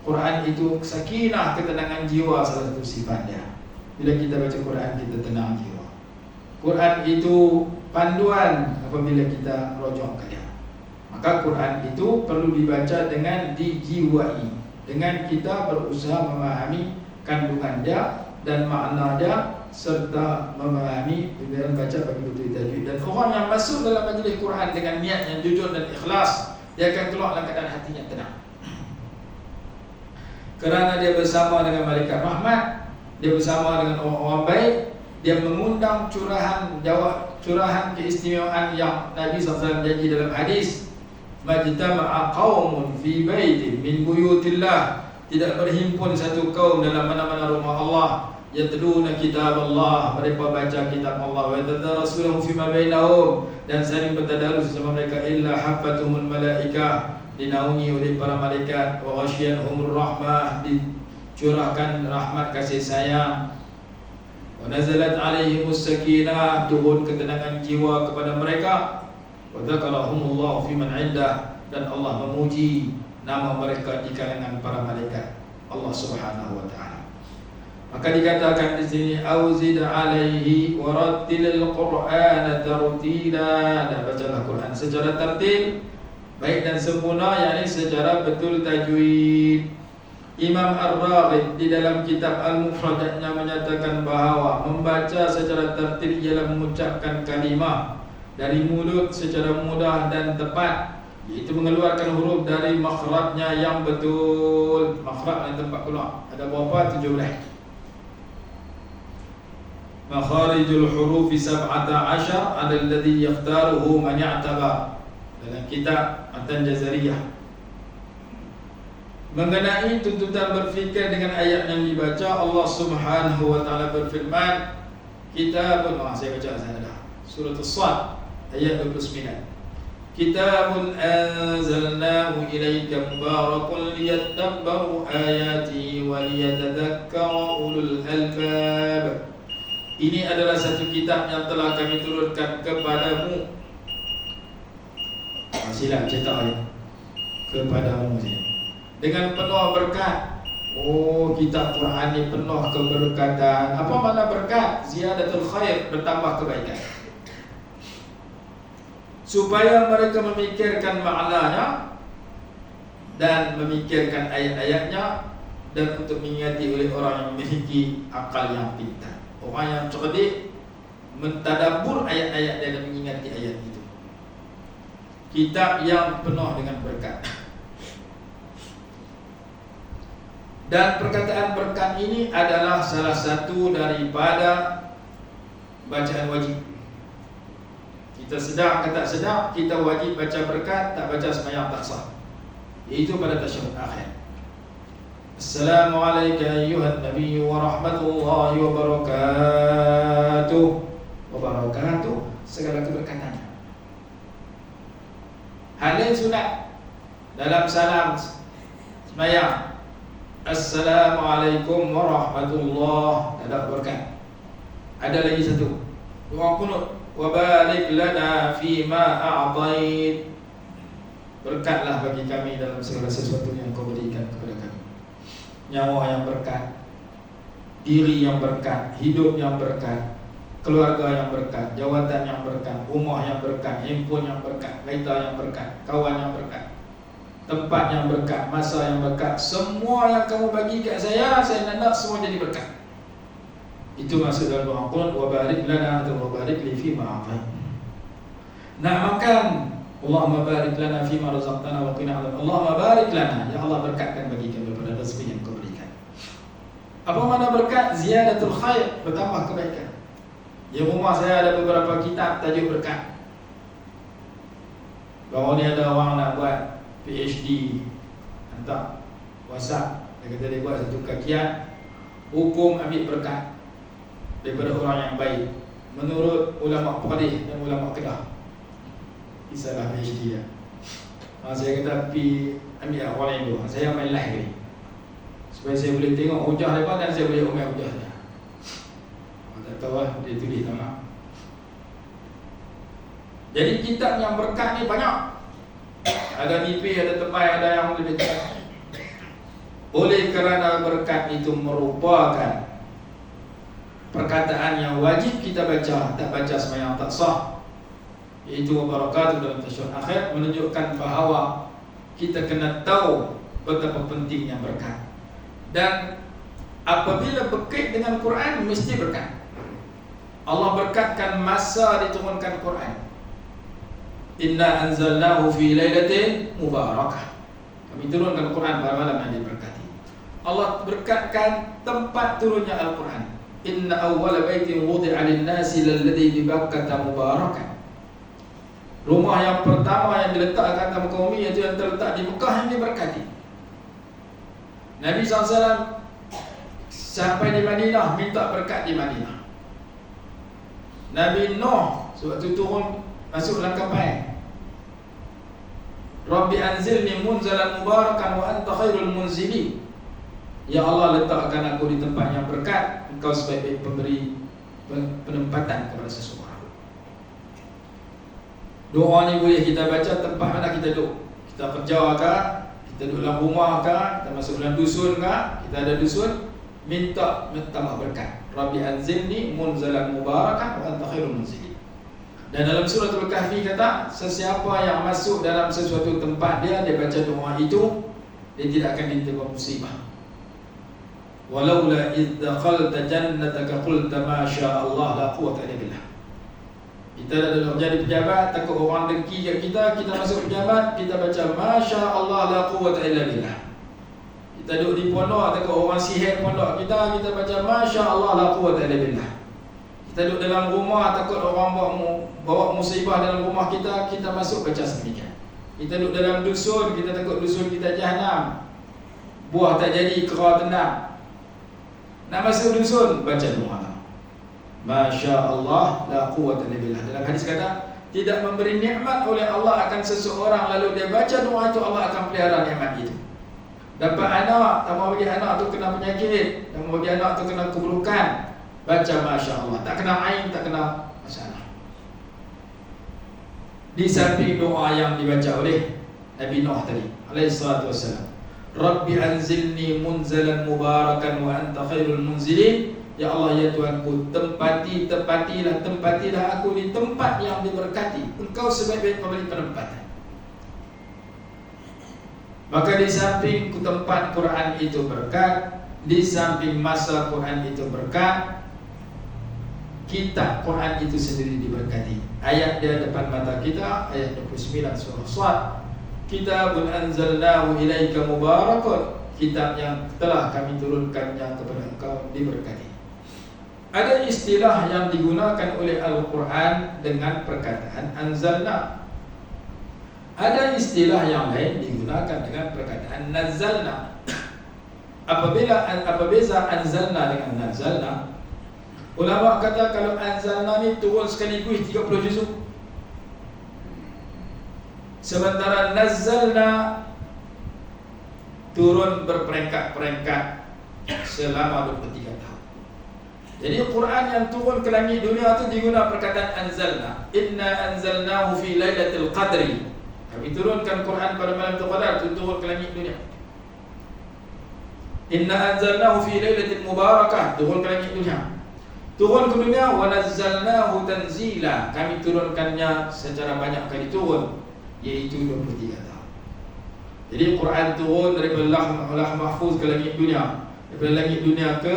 Quran itu sakinah, ketenangan jiwa, salah satu sifatnya. Bila kita baca Quran, kita tenang jiwa. Quran itu panduan apabila kita rujuk ke dia. Maka Quran itu perlu dibaca dengan dijiwai, dengan kita berusaha memahami kandungan dia dan makna dia, serta memahami dengan baca bagi betul tajwid. Dan orang yang masuk dalam majlis Quran dengan niat yang jujur dan ikhlas, dia akan keluar dalam keadaan hatinya tenang. Kerana dia bersama dengan malaikat rahmat, dia bersama dengan orang-orang baik, dia mengundang curahan keistimewaan yang Nabi SAW janji dalam hadis, majtama'a qaumun fi baitin min buyutillah, tidak berhimpun satu kaum dalam mana-mana rumah Allah, yatluna kitab Allah, mereka baca kitab Allah, wa yatadarasuhu fima bainahum, dan saling bertadarus bersama mereka, illa hafathumul malaikah, dinaungi oleh para malaikat, wa ghasyiyanhumur rahmah, dicurahkan rahmat kasih sayang, wa nazalat alaihimus sakinah, turun ketenangan jiwa kepada mereka, wa dzakarahumullahu fiman indah, dan Allah memuji nama mereka di kalangan para malaikat Allah Subhanahu wa taala. Maka dikatakan di sini, auzid alaihi warattilil Qur'ana tartila, dan bacalah Quran secara tertil, baik dan sempurna, yakni secara betul tajwid. Imam Ar-Raghib di dalam kitab Al-Mufradatnya menyatakan bahawa membaca secara tertil ialah mengucapkan kalimah dari mulut secara mudah dan tepat, iaitu mengeluarkan huruf dari makhrajnya yang betul. Makhraj dan tempat keluar ada berapa? 17. Makharijul hurufi 17 ada alladhi yakhtaruhu man ya'tabar, dalam kitab Matan Jazariyah. Mengenai tuntutan berfikir dengan ayat yang dibaca, Allah Subhanahu wa taala berfirman, kitabun, saya baca saya dah, surah As-Sad ayat 29. Kitabun anzalnahu ilaika mubarakun liyadabbaru ayatihi wa liyatadhakkara ulul albab. Ini adalah satu kitab yang telah kami turunkan kepadamu. Silap cetak ayat kepadamu dengan penuh berkat. Oh, kitab Quran ini penuh keberkatan. Apa makna berkat? Ziyadatul khair, bertambah kebaikan. Supaya mereka memikirkan maknanya dan memikirkan ayat-ayatnya, dan untuk mengingati oleh orang yang memiliki akal yang pintar. Orang yang cerdik mentadabbur ayat-ayat dan mengingati ayat itu. Kitab yang penuh dengan berkat. Dan perkataan berkat ini adalah salah satu daripada bacaan wajib. Kita sedar ke tak sedar, kita wajib baca berkat, tak baca sembahyang tak sah. Iaitu pada tasyahud akhir. Assalamualaikum ayyuhan nabiy wa rahmatullahi wa barakatuh. Wa barakatuh, segala keberkatannya. Hal lain sunat dalam salam sembahyang, Assalamualaikum warahmatullahi, ada berkat. Ada lagi satu, doa kunut, wa barik lana fima a'tait, berkatlah bagi kami dalam segala sesuatu yang kau berikan kepada kami. Nyawa yang berkat, diri yang berkat, hidup yang berkat, keluarga yang berkat, jawatan yang berkat, rumah yang berkat, handphone yang berkat, kereta yang berkat, kawan yang berkat, tempat yang berkat, masa yang berkat. Semua yang kamu bagi kat saya nak semua jadi berkat. Itu maksud dalam doa Qur'an, wa barik lana atau wa barik li fi ma a'tait. Nak makan, Allahumma barik lana fi ma razaqtana wa qina adzaban. Allahumma barik lana, ya Allah berkatkan bagi kami pada rezeki yang kau berikan. Apa makna berkat? Ziyadatul khair, bertambah kebaikan. Di rumah saya ada beberapa kitab tajuk berkat. Baru ni ada orang nak buat PhD, hantar WhatsApp, dia kata dia buat satu kajian hukum ambil berkat daripada orang yang baik menurut ulama Perlis dan ulama Kedah. Kisahlah PhD dia. Saya kata pergi ambil orang lain dulu. Saya main live ni supaya saya boleh tengok hujah mereka dan saya boleh umai hujah dia. Tak tahu lah, dia tulis tak nak. Jadi kitab yang berkat ni banyak. Ada nipis, ada tebal, ada yang lebih cepat. Oleh kerana berkat itu merupakan perkataan yang wajib kita baca, tak baca sembahyang tak sah. Iaitu wabarakatuh dalam tasyahud akhir menunjukkan bahawa kita kena tahu betapa pentingnya berkat. Dan apabila berkait dengan Quran mesti berkat. Allah berkatkan masa diturunkan Quran. Inna anzalnahu fi lailatin mubarakah. Kami turunkan Quran pada malam yang diberkati. Allah berkatkan tempat turunnya Al-Quran. Inna awwala baitin wudi'a lin-nasi lalladzi bi Bakkah mubarakan. Rumah yang pertama yang diletakkan dalam kaum ini iaitu yang terletak di Mekah yang diberkati. Nabi SAW sampai di Madinah minta berkat di Madinah. Nabi Nuh sewaktu turun masuk dalam kapal, Rabbi anzilni munzalan mubarakan wa anta khairul munzilin. Ya Allah, letakkan aku di tempat yang berkat, Engkau sebaik-baik pemberi penempatan kepada seseorang. Doa ni boleh kita baca tempat mana kita duduk. Kita kerja ke, kita duduk dalam rumah ke, kita masuk dalam dusun ke, kita ada dusun, minta tambah berkat. Rabbi anzilni munzalan mubarakan wa anta khairul munzilin. Dan dalam surah Al-Kahfi kata, sesiapa yang masuk dalam sesuatu tempat dia baca doa itu, dia tidak akan ditimpa musibah. Walaula idh dakhalta jannataka qulta ma syaa Allah la quwwata illa billah. Kita dah jadi pejabat, takut orang dengki kat kita, kita masuk pejabat, kita baca ma syaa Allah la quwwata illa billah. Kita duduk di pondok, takut orang sihir pondok kita, kita baca ma syaa Allah la quwwata illa billah. Kita duduk dalam rumah, takut orang bawa musibah dalam rumah kita, kita masuk baca sedemikian. Kita duduk dalam dusun, kita takut dusun kita jahanam, buah tak jadi, kera tendang. Nak masuk dusun, baca doa Masya Allah la quwwata illa billah. Dalam hadis kata, tidak memberi nikmat oleh Allah akan seseorang lalu dia baca doa itu, Allah akan pelihara nikmat itu. Dapat anak, tak mau bagi anak tu kena penyakit, tak mau bagi anak tu kena keburukan, baca Masya Allah. Tak kena ain, tak kena masalah. Di samping doa yang dibaca oleh Nabi Nuh tadi alaihi salatu wassalam, Rabbi anzilni munzalan mubarakan wa anta khairul munzilin. Ya Allah, ya Tuhanku, tempatilah aku di tempat yang diberkati. Engkau sebaik-baik pemberi penempatan. Maka di samping tempat Quran itu berkat, di samping masa Quran itu berkat, kitab Quran itu sendiri diberkati. Ayat dia depan mata kita, ayat 29 surah Shad. Kitabun anzalnahu ilaika mubarakun, kitab yang telah kami turunkan yang kepada engkau diberkati. Ada istilah yang digunakan oleh Al-Quran dengan perkataan anzalna. Ada istilah yang lain digunakan dengan perkataan nazzalna. Apa beza anzalna dengan nazzalna? Ulama kata kalau anzalna ni turun sekaligus 30 juzuk, sementara nazzalna turun berperingkat-peringkat selama 23 tahun. Jadi Quran yang turun ke langit dunia itu digunakan perkataan anzalna. Inna anzalnahu fi lailatul qadri. Kami turunkan Quran pada malam Qadar, itu turun ke langit dunia. Inna anzalnahu fi lailatin mubarakah, turun ke langit dunia. Turun ke dunia, wa nazzalnahu tanzila. Kami turunkannya secara banyak kali turun, iaitu 23 tahun. Jadi Quran turun daripada Allah mahfuz ke langit dunia, daripada langit dunia ke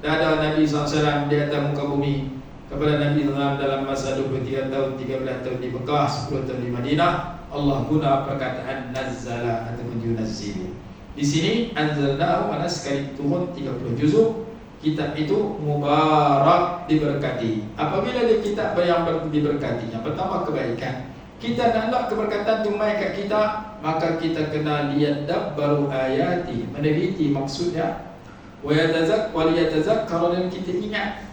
dada Nabi SAW di atas muka bumi, kepada Nabi SAW dalam masa 23 tahun, 13 tahun di Mekah, 10 tahun di Madinah. Allah guna perkataan nazzala ataupun yunazzilu. Di sini anzalnahu mana sekali turun 30 juzuk, kitab itu mubarak, diberkati. Apabila dia kitab yang diberkati, yang pertama kebaikan. Kita nak keberkatan tumai kat kita, maka kita kena liyadabbaru ayati, meneliti maksudnya. Wa yatazakkar, dan kita ingat.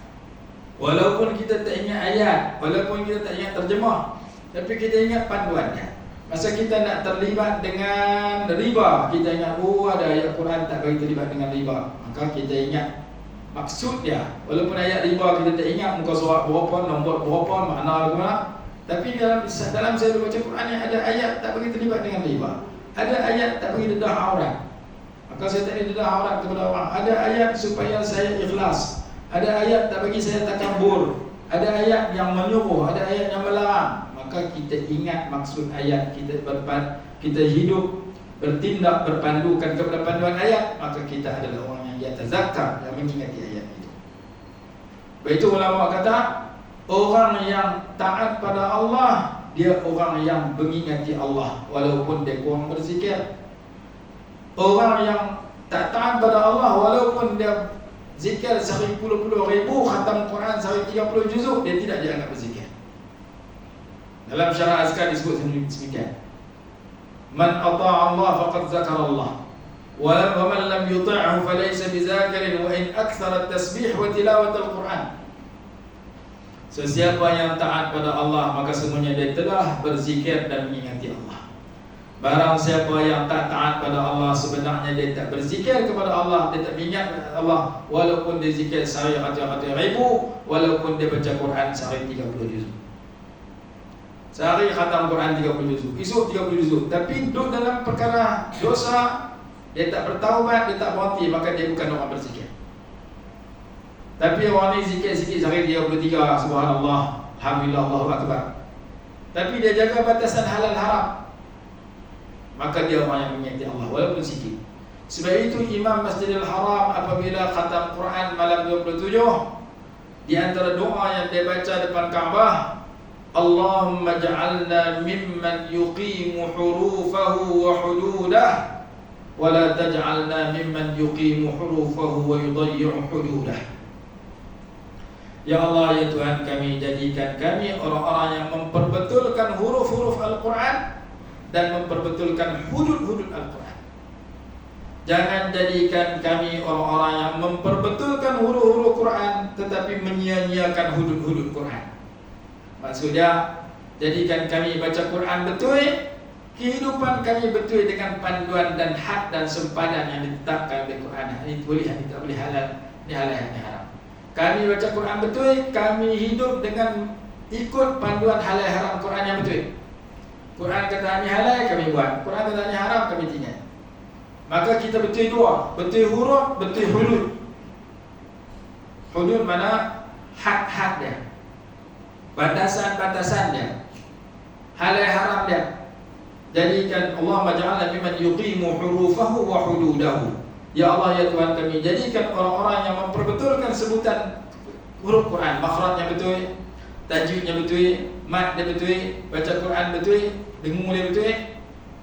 Walaupun kita tak ingat ayat, walaupun kita tak ingat terjemah, tapi kita ingat panduannya. Masa kita nak terlibat dengan riba, kita ingat, oh ada ayat Quran tak bagi terlibat dengan riba, maka kita ingat maksud dia. Walaupun ayat riba kita tak ingat muka surat berapa, nombor berapa, makna bagaimana, tapi dalam saya baca Quran yang ada ayat tak bagi terlibat dengan riba, ada ayat tak bagi dedah aurat, maka saya tak ada dedah aurat kepada orang. Ada ayat supaya saya ikhlas, ada ayat tak bagi saya takabur, ada ayat yang menyuruh, ada ayat yang melarang. Maka kita ingat maksud ayat, kita hidup bertindak berpandukan kepada panduan ayat, maka kita adalah orang yang yatazakkar, yang mengingati ayat itu. Begitu ulama kata, orang yang taat pada Allah, dia orang yang mengingati Allah walaupun dia kurang berzikir. Orang yang tak taat pada Allah, walaupun dia zikir sehari puluh-puluh ribu, khatam Quran sehari 30 juzuk, dia tidak dianggap berzikir. Dalam syarah azkar disebut demikian. Man ata'a Allah faqad zakara Allah, wa man lam yuti'hu falaysa bizakirin wa in aktsara at-tasbih wa tilawat al-Quran. Sesiapa yang taat pada Allah, maka semuanya dia telah berzikir dan mengingati Allah. Barang siapa yang tak taat pada Allah, sebenarnya dia tak berzikir kepada Allah, dia tak ingat Allah, walaupun dia zikir sehari ratus-ratus ribu, walaupun dia baca Quran sehari 30 juzuk. Sehari khatam Quran 30 juzuk, esok 30 juzuk, tapi duduk dalam perkara dosa, dia tak bertaubat, dia tak berhenti, maka dia bukan orang berzikir. Tapi orang ni zikir sikit sehari 33, subhanallah, alhamdulillah, Allahu akbar, tapi dia jaga batasan halal haram, maka dia orang yang mengingati Allah walaupun sikit. Sebab itu Imam Masjidil Haram apabila khatam Quran malam 27, di antara doa yang dia baca depan Kaabah, Allahumma ja'alna mimman yuqimu hurufahu wa hududah, wa la taj'alna mimman yuqimu hurufahu wa yudayyi'u hududah. Ya Allah, ya Tuhan kami, jadikan kami orang-orang yang memperbetulkan huruf-huruf Al-Quran dan memperbetulkan hudud-hudud Al-Quran. Jangan jadikan kami orang-orang yang memperbetulkan huruf-huruf Quran tetapi menyia-nyiakan hudud-hudud Quran. Maksudnya, jadikan kami baca Quran betul, kehidupan kami betul dengan panduan dan hak dan sempadan yang ditetapkan oleh Quran. Ini boleh, ini tak boleh, halal, ini halal, ini haram. Kami baca Quran betul, kami hidup dengan ikut panduan halal haram Quran yang betul. Quran kata ini halal, kami buat. Quran kata ini haram, kami tinggal. Maka kita betul dua, betul huruf, betul hudud. Hudud mana? Hak-hak dia, batasan-batasan dia, halal haram dia. Jadikan Allah maj'alna mimman yuqimu hurufahu wa hududahu. Ya Allah, ya Tuhan kami, jadikan orang-orang yang memperbetulkan sebutan huruf Quran, makhrajnya betul, tajwidnya betul, mad dia betul, baca Quran betul, dengung dia betul.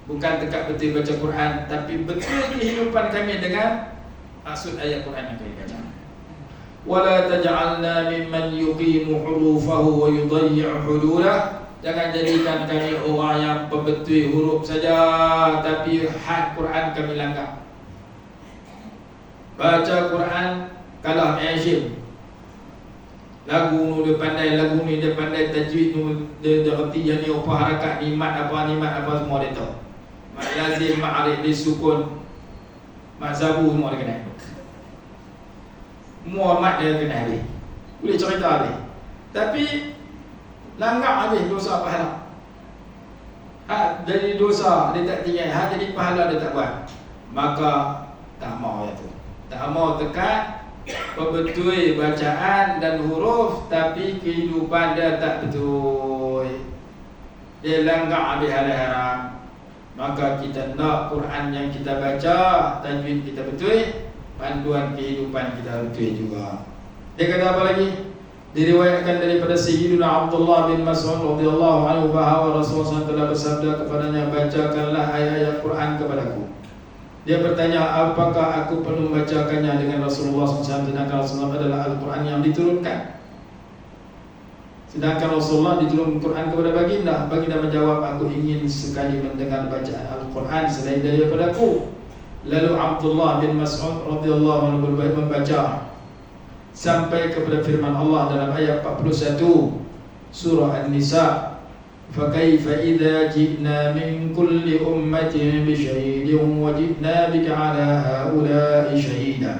Bukan dekat betul baca Quran, tapi betul kehidupan kami dengan maksud ayat Quran yang kami baca. Wala taj'alna mimman yuqimu hurufahu wa yudayyi'u hududah. Jangan jadikan kami orang yang berbetul huruf saja tapi had Quran kami langgar. Baca Quran kalah Asyim. Lagu ni dia pandai, lagu ni dia pandai, tajwid ni dia reti yang ni apa harakat ni mat apa semua dia tahu. Mat lazim, mat arif, dia sukun, mat zabu semua dia kenal. Muhammad dia kena habis, boleh cerita habis, tapi langgar habis dosa pahala. Hak jadi dosa dia tak tinggal, hak jadi pahala dia tak buat, maka tak mau ya tu, tak mau dekat betul bacaan dan huruf, tapi kehidupan dia tak betul, dia langgar habis halal haram. Maka kita nak Quran yang kita baca, tajwid kita betul, panduan kehidupan kita betul juga. Dia kata apa lagi? Diriwayatkan daripada Sayyidina Abdullah bin Mas'ud radhiyallahu anhu bahawa Rasulullah SAW telah bersabda kepadanya, bacakanlah ayat-ayat Quran kepadaku. Dia bertanya, apakah aku perlu membacakannya dengan Rasulullah SAW, sedangkan Rasulullah adalah Al-Quran yang diturunkan? Sedangkan Rasulullah diturunkan Al-Quran kepada baginda. Baginda menjawab, aku ingin sekali mendengar bacaan Al-Quran selain daripadaku. Lalu Abdullah bin Mas'ud radhiyallahu anhu membaca sampai kepada firman Allah dalam ayat 41 surah An-Nisa, فَكَيْفَ إِذَا جِئْنَا مِنْ كُلِّ أُمَّةٍ بِشَهِيدٍ وَجِئْنَا بِكَ عَلَى هَؤُلَاءِ شَهِيدًا.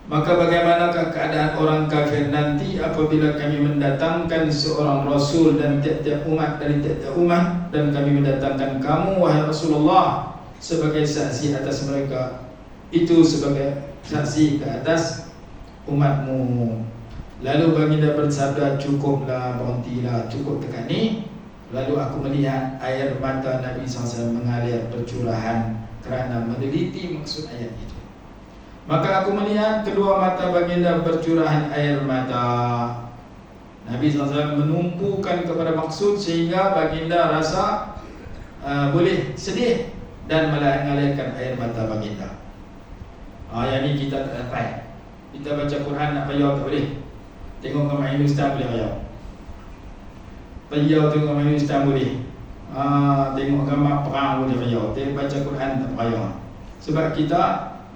Maka bagaimanakah keadaan orang kafir nanti apabila kami mendatangkan seorang Rasul dan tiap-tiap umat dari tiap-tiap umat, dan kami mendatangkan kamu wahai Rasulullah sebagai saksi atas mereka, itu sebagai saksi ke atas umatmu. Lalu baginda bersabda, cukuplah, berhentilah, cukup dekat ni. Lalu aku melihat air mata Nabi SAW mengalir bercurahan kerana meneliti maksud ayat itu. Maka aku melihat kedua mata baginda bercurahan air mata. Nabi SAW menumpukan kepada maksud sehingga baginda rasa boleh sedih dan mengalirkan air mata baginda. Yang ni kita tak dapat. Kita baca Quran nak payah tak boleh. Tengok gambar Hindustan boleh payah. Payah tengok gambar Hindustan boleh. Tengok gambar perang boleh payah. Tengok baca Quran tak payah. Sebab kita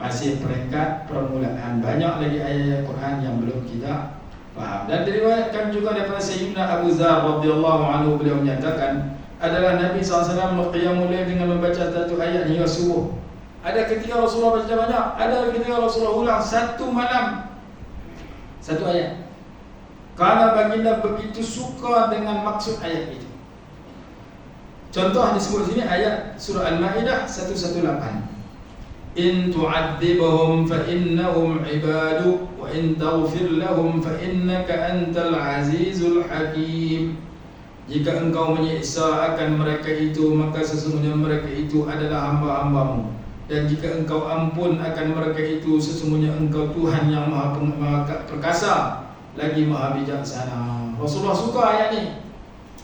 masih peringkat permulaan. Banyak lagi ayat-ayat Quran yang belum kita faham. Dan diriwayatkan juga daripada Sayyidina Abu Dzar radhiyallahu anhu, beliau menyatakan adalah Nabi SAW qiyamul lail dengan membaca satu ayat hingga subuh. Ada ketika Rasulullah baca banyak, ada ketika Rasulullah ulang satu malam satu ayat. Kerana baginda begitu suka dengan maksud ayat itu. Contoh disebut sini ayat surah Al-Maidah 118. In tu'adzibhum fa innahum ibaduk wa in taghfir lahum fa innaka antal azizul hakim. Jika engkau menyiksa akan mereka itu, maka sesungguhnya mereka itu adalah hamba-hambamu. Dan jika engkau ampun akan mereka itu, sesungguhnya engkau Tuhan yang maha perkasa lagi maha bijaksana. Rasulullah suka ayat ni,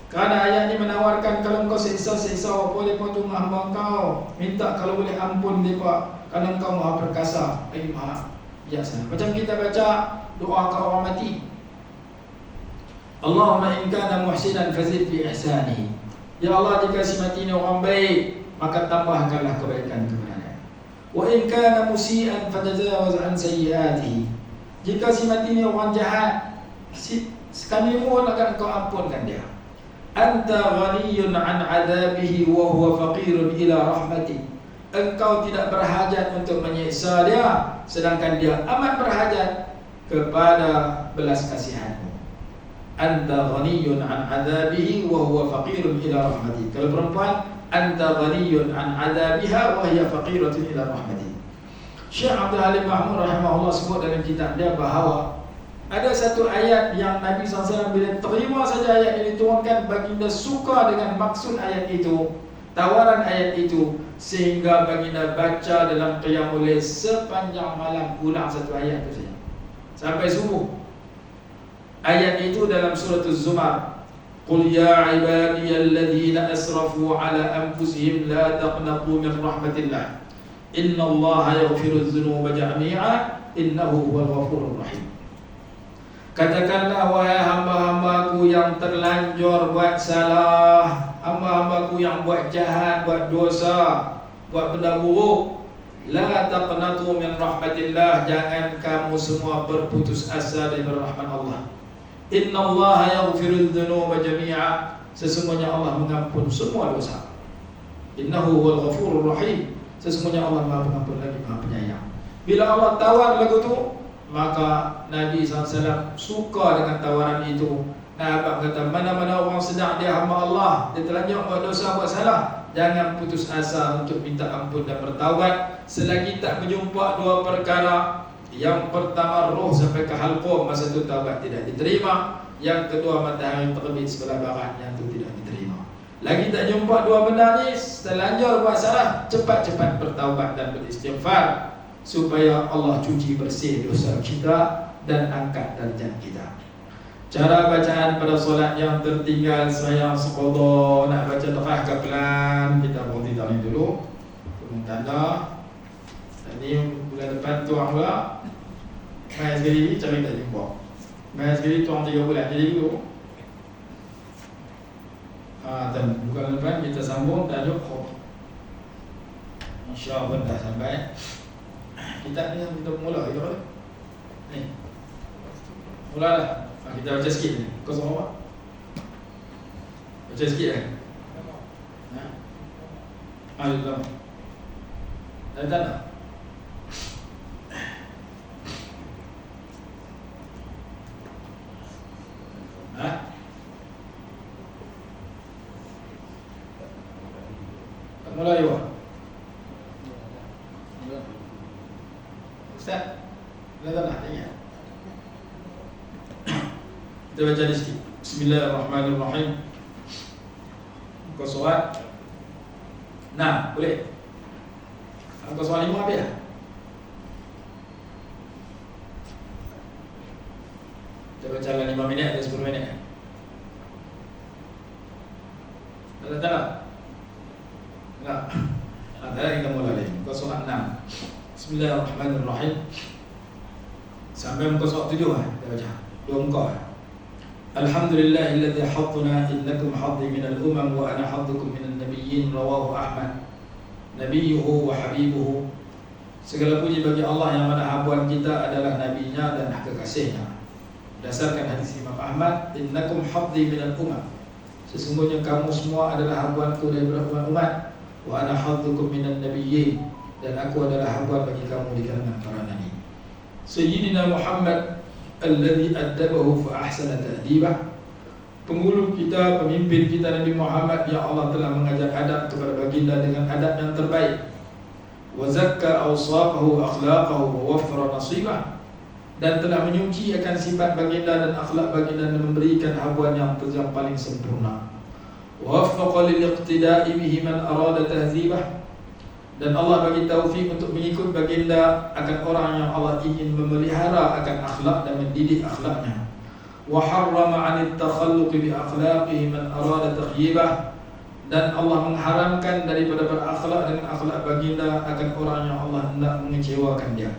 kerana ayat ni menawarkan kalau engkau seksa-seksa apa boleh potong hamba engkau, minta kalau boleh ampun mereka, kerana engkau maha perkasa lagi maha bijaksana. Macam kita baca doa ke orang mati, Allahumma in kana muhsinan fazid fi ihsani. Ya Allah, jika si mati ni orang baik, maka tambahkanlah kebaikan kepadanya. Wa in kana musian fatajawaz an sayyiatihi. Jika si mati ni orang jahat, kami mohon agar engkau ampunkan dia. Anta ghaniyun an adabihi wa huwa faqirun ila rahmati. Engkau tidak berhajat untuk menyiksa dia, sedangkan dia amat berhajat kepada belas kasihanmu. Anta ghaniyun an adabihi wa huwa faqirun ila rahmati. Kalau perempuan, anta ghaniyun an adabiha wa hiya faqiratun ila rahmati. Syekh Abdul Halim Mahmud rahimahullah sebut dalam kitab dia bahawa ada satu ayat yang Nabi SAW bila terima saja ayat ini diturunkan, baginda suka dengan maksud ayat itu, tawaran ayat itu, sehingga baginda baca dalam qiyamul lail sepanjang malam, ulang satu ayat itu saja sampai subuh. Ayat itu dalam surah Az-Zumar, Qul ya ibadiyalladzina asrafu ala anfusihim la taqnatu min rahmatillah innallaha yaghfiru dzunuba jami'a innahu huwal ghafurur rahim. Katakanlah wahai hamba-hambaku yang terlanjur buat salah, hamba-hambaku yang buat jahat, buat dosa, buat benda buruk, la taqnatu min rahmatillah, jangan kamu semua berputus asa dari rahmat Allah. Innallaha yaghfiru dzunuba jami'a, sesungguhnya Allah mengampun semua dosa. Innahu huwal ghafurur rahim, sesungguhnya Allah Maha Pengampun lagi Maha Penyayang. Bila Allah tawar lagu tu, maka Nabi SAW suka dengan tawaran itu. Nah, abang kata, mana-mana orang sedang dia hamba Allah, dia terlanjur buat dosa, buat salah, jangan putus asa untuk minta ampun dan bertaubat selagi tak berjumpa dua perkara. Yang pertama, roh sampai ke halqum, masa tu taubat tidak diterima. Yang kedua, matahari terbit sebelah barat, yang tu tidak diterima. Lagi tak jumpa dua benda ni, terlanjur buat salah, cepat-cepat bertaubat dan beristighfar supaya Allah cuci bersih dosa kita dan angkat darjat kita. Cara bacaan pada solat yang tertinggal, sembahyang seqadha, nak baca doa ke pelan, kita berhenti tadi dulu. tanda. Tadi bulan depan tuang pula. Mai sekali cari tak jumpa. Mai sekali tuang 3 bulan jadi dulu. Dan bulan depan kita sambung tajuk khutbah. InsyaAllah dah sampai. Kita ni kita mula gitu. Ni. Mula dah. Kita baca sikit ni. Kosong apa? Baca sikit kan? Alhamdulillah. Dah tak? Mulai juga. Ustaz, dah tak nak tanya. Kita baca di sikit. Bismillahirrahmanirrahim. Kau soal? Nah, boleh. Kau soal 5 habis dah? Kita baca 5 minit atau 10 minit. Dah tak? Tak. Ada kita mulai. Muka surat 6. Bismillahirrahmanirrahim. Sampai muka surat 7 kita baca. 2 muka. Alhamdulillahilladzi haddana innakum haddi minal umam wa ana haddukum minan nabiyyin rawahu Ahmad. Nabiyuhu wa habibuhu. Segala puji bagi Allah yang mana habuan kita adalah nabinya dan kekasihnya. Berdasarkan hadis Imam Ahmad, innakum haddi minal umam. Sesungguhnya kamu semua adalah habuanku dari umat. Wa ana haddukum minan nabiyyin, dan aku adalah hamba bagi kamu di kalangan para nabi. Sayyidina Muhammad alladhi addabahu fa ahsana ta'dibah. Penghulu kita, pemimpin kita Nabi Muhammad yang Allah telah mengajar adab kepada baginda dengan adab yang terbaik. Wa zakka awsafahu akhlaqahu wa waffara nasibah, dan telah menyuci akan sifat baginda dan akhlak baginda dan memberikan habuan yang paling sempurna. Waffaqa lil-iqtida'i bihi man arada tahzibah, dan Allah bagi taufik untuk mengikut baginda akan orang yang Allah ingin memelihara akan akhlak dan mendidik akhlaknya. Wa harrama 'anil takhalluqi bi akhlaqihi man arada taghyibah, dan Allah mengharamkan daripada berakhlak dengan akhlak baginda akan orang yang Allah hendak mengecewakan dia.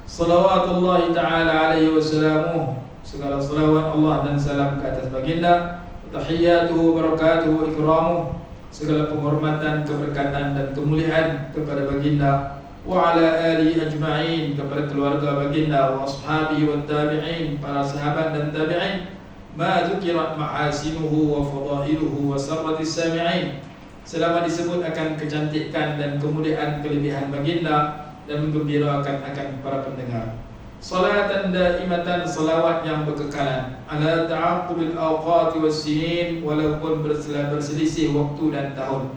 Salawatullahi ta'ala alaihi wasallamuh, segala salawat Allah dan salam ke atas baginda. Tahiyyatuhu barakatuhu ikramuh, segala penghormatan, keberkatan dan kemuliaan kepada baginda. Wa ala alihi ajma'in, kepada keluarga baginda. Wa ashabihi wa tabi'in, para sahabat dan tabi'in. Ma zukirat ma'asinuhu wa fadailuhu wa sarratis sami'in, selama disebut akan kecantikan dan kemuliaan kelebihan baginda dan menggembirakan akan para pendengar. Salatan daimatan, salawat yang berkekalan, ala ta'aqubil awqati was sinin, walaupun berselisih waktu dan tahun,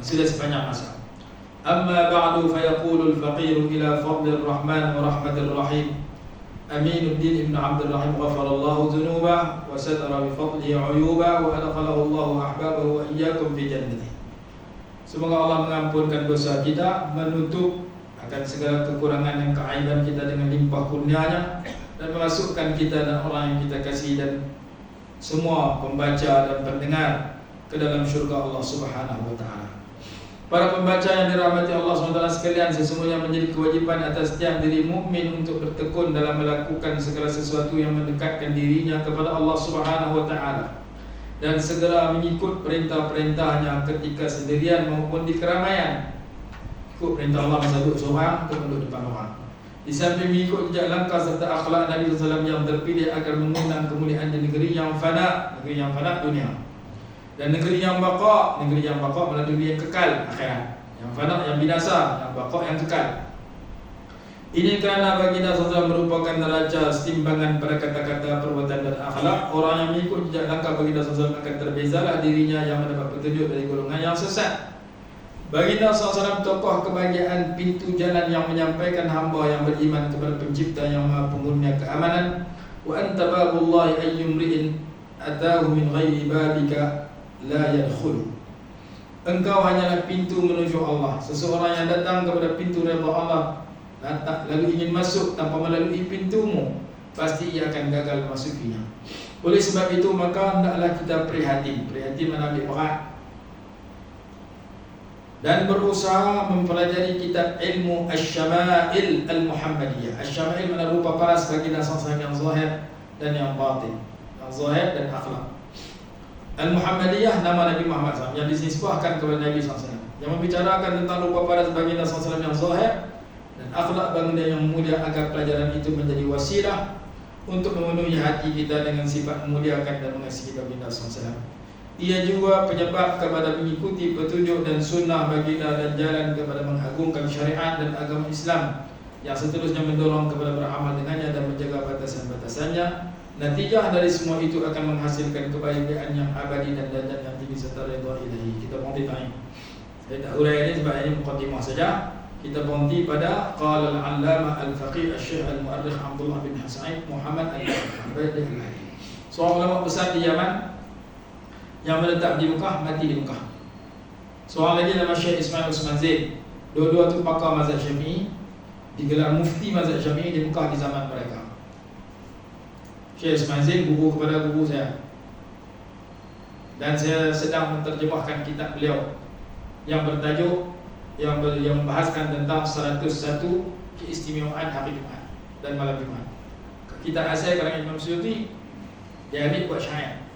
sudah sepanjang masa. Amma ba'du, fayaqulul faqiru ila fadlir rahman wa rahmatir rahim Aminuddin ibn Abdul Rahim ghafarallahu dhunubah wa satara bi fadlihi uyubah wa adkhalahu Allahu ahbabahu wa iyyakum fi jannati. Semoga Allah mengampunkan dosa kita, menutup akan segala kekurangan dan keaiban kita dengan limpah kurnianya, dan memasukkan kita dan orang yang kita kasihi dan semua pembaca dan pendengar ke dalam syurga Allah Subhanahu wa taala. Para pembaca yang dirahmati Allah SWT sekalian, sesungguhnya menjadi kewajiban atas setiap diri mukmin untuk bertekun dalam melakukan segala sesuatu yang mendekatkan dirinya kepada Allah Subhanahu wa taala, dan segera mengikut perintah-perintahnya ketika sendirian maupun di keramaian. Ikut perintah Allah masa duduk seorang, ikut duduk depan orang. Di samping mengikut jejak langkah serta akhlak Nabi SAW yang terpilih agar mengundang kemuliaan di negeri yang fana, dunia, dan negeri yang baqa malah dunia yang kekal, akhirat. Yang fana, yang binasa, yang baqa, yang kekal. Ini kerana baginda SAW merupakan neraca setimbangan pada kata-kata, perbuatan dan akhlak. Orang yang mengikut jejak langkah baginda SAW akan terbezalah dirinya yang mendapat petunjuk dari golongan yang sesat. Baginda SAW tokoh kebahagiaan, pintu jalan yang menyampaikan hamba yang beriman kepada pencipta yang maha pengurnia keamanan. Wa anta babullahi ayyumri'in atahu min ghairi babika la yadkhulu. Engkau hanyalah pintu menuju Allah. Seseorang yang datang kepada pintu redha Allah lalu ingin masuk tanpa melalui pintumu, pasti ia akan gagal memasukinya. Oleh sebab itu maka hendaklah kita prihatin. Prihatin mana ambil berat. dan berusaha mempelajari kitab ilmu Asy-Syama'il Al-Muhammadiyah. Asy-Syama'il mana rupa paras baginda SAW yang zahir dan yang batin, yang zahir dan akhlak. Al-Muhammadiyah nama Nabi Muhammad SAW yang dinisbahkan kepada Nabi SAW, yang membicarakan tentang rupa paras baginda SAW yang zahir dan akhlak baginda yang mulia, agar pelajaran itu menjadi wasilah untuk memenuhi hati kita dengan sifat memuliakan dan mengasihi baginda SAW. Ia juga penyebab kepada mengikuti petunjuk dan sunnah baginda dan jalan kepada mengagungkan syariat dan agama Islam, yang seterusnya mendorong kepada beramal dengannya dan menjaga batasan-batasannya. Natijah dari semua itu akan menghasilkan kebahagiaan yang abadi dan derajat yang tinggi serta redha ilahi. Kita berhenti tadi. Saya tak urai ini sebab ini mukadimah saja. Kita berhenti pada qala al-allamah al-faqih asy-syekh al-mu'arrikh Abdullah bin Hasan Muhammad al-Abadi. Seorang ulama besar di Yaman yang menetap di Mekah, mati di Mekah. Seorang lagi nama Syekh Ismail Usman Zaid. Dua-dua tu pakar mazhab Syafi'i, digelar mufti mazhab Syafi'i di Mekah di zaman mereka. Syekh Ismail Zaid guru kepada guru saya, dan saya sedang menterjemahkan kitab beliau yang bertajuk yang membahaskan tentang 101 keistimewaan hari Jumaat dan malam Jumaat. Kitab asal karangan Imam Suyuti, dia ambil buat syair.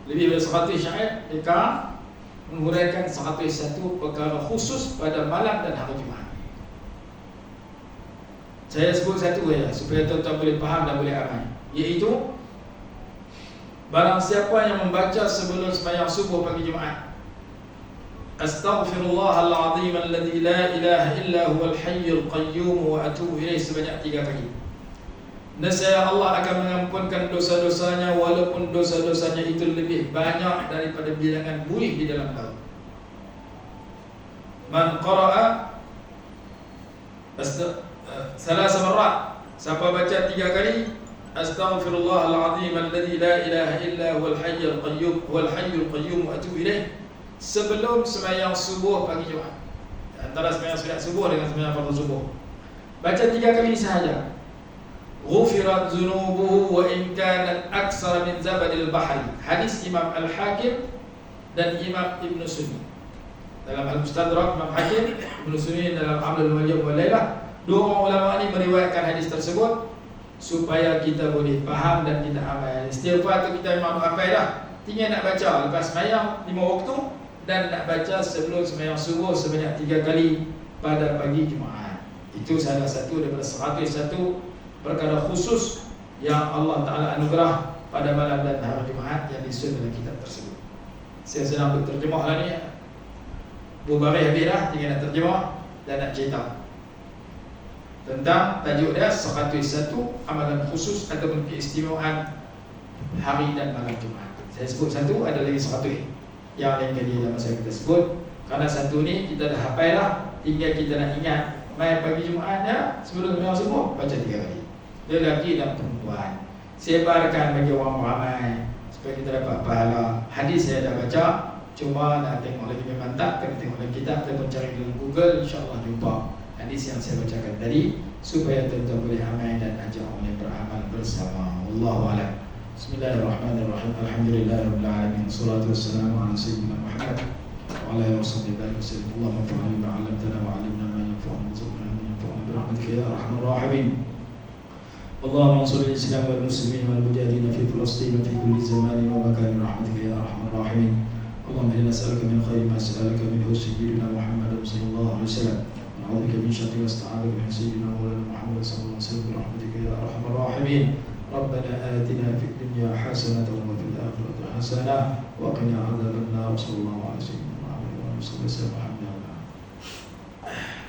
Lebih dari 100 syair, mereka menguraikan 101 perkara khusus pada malam dan hari Jumaat. Saya sebut satu saja supaya tuan-tuan boleh faham dan boleh amal, iaitu barang siapa yang membaca sebelum sembahyang subuh pagi Jumaat, Astaghfirullahaladzim alladzi la ilaha illa huwal hayyul qayyum wa atubu ilaih sebanyak 3 kali, nescaya Allah akan mengampunkan dosa-dosanya walaupun dosa-dosanya itu lebih banyak daripada bilangan buih di dalam laut. Man qara'a salasa marrat, siapa baca 3 kali Astaghfirullahaladzim alladzi la ilaha illa huwal hayyul qayyum wa atubu ilaih sebelum sembahyang subuh pagi Jumaat, antara sembahyang sunat subuh dengan sembahyang fardu subuh, baca 3 kali sahaja, ghufirat zunubuhu wa in kanat aksara min zabadil bahri. Hadis Imam Al-Hakim dan Imam Ibn Sunni dalam Al-Mustadrak, Imam Hakim, Ibn Sunni dalam Amalul Wajib wal Lailah. Dua orang ulama ini meriwayatkan hadis tersebut supaya kita boleh faham dan kita amal. Istighfar tu kita memang hafal dah, tinggal nak baca lepas sembahyang 5 waktu dan nak baca sebelum sembahyang subuh sebanyak 3 kali pada pagi Jumaat. Itu salah satu daripada 101 perkara khusus yang Allah Ta'ala anugerah pada malam dan hari Jumaat yang disusun dalam kitab tersebut. Saya sedang berterjemah lah ni, berbaris habis dah, tinggal nak terjemah dan nak cetak tentang tajuk dia 101 amalan khusus ataupun keistimewaan hari dan malam Jumaat. Saya sebut satu, ada lagi 100 yang lain kali dalam masa kita sebut, kerana satu ni kita dah hafal dah, tinggal kita nak ingat mai pagi Jumaatnya sebelum sembahyang subuh baca 3 kali. Lelaki dan perempuan, sebarkan bagi orang ramai supaya kita dapat pahala. Hadis saya dah baca, cuma nak tengok lagi memang tak, kena tengok lagi kitab ataupun cari dalam Google, insya-Allah jumpa hadis yang saya bacakan tadi, supaya tuan-tuan boleh amal dan ajak orang yang beramal bersama. Wallahu a'lam. Bismillahirrahmanirrahim. Alhamdulillahirabbil alamin. Wassalatu wassalamu ala sayyidina Muhammad wa ala alihi wasallam. Allahumma fa'alna ma 'allamtana wa 'allimna ma yanfa'una warzuqna ma yanfa'una bi rahmatika ya arhamar rahimin. اللهم انصر الاسلام والمسلمين والمجاهدين في فلسطين وفي كل زمان ومكان برحمتك يا ارحم الراحمين. اللهم انا نسالك من خير ما سالك منه سيدنا محمد صلى الله عليه وسلم، ونعوذ بك من شر ما استعاذك من سيدنا مولانا محمد صلى الله عليه وسلم برحمتك يا ارحم الراحمين. ربنا آتنا في الدنيا حسنة وفي الآخرة حسنة وقنا عذاب النار. صلى الله عليه وسلم وعلى آله وصحبه وسلم.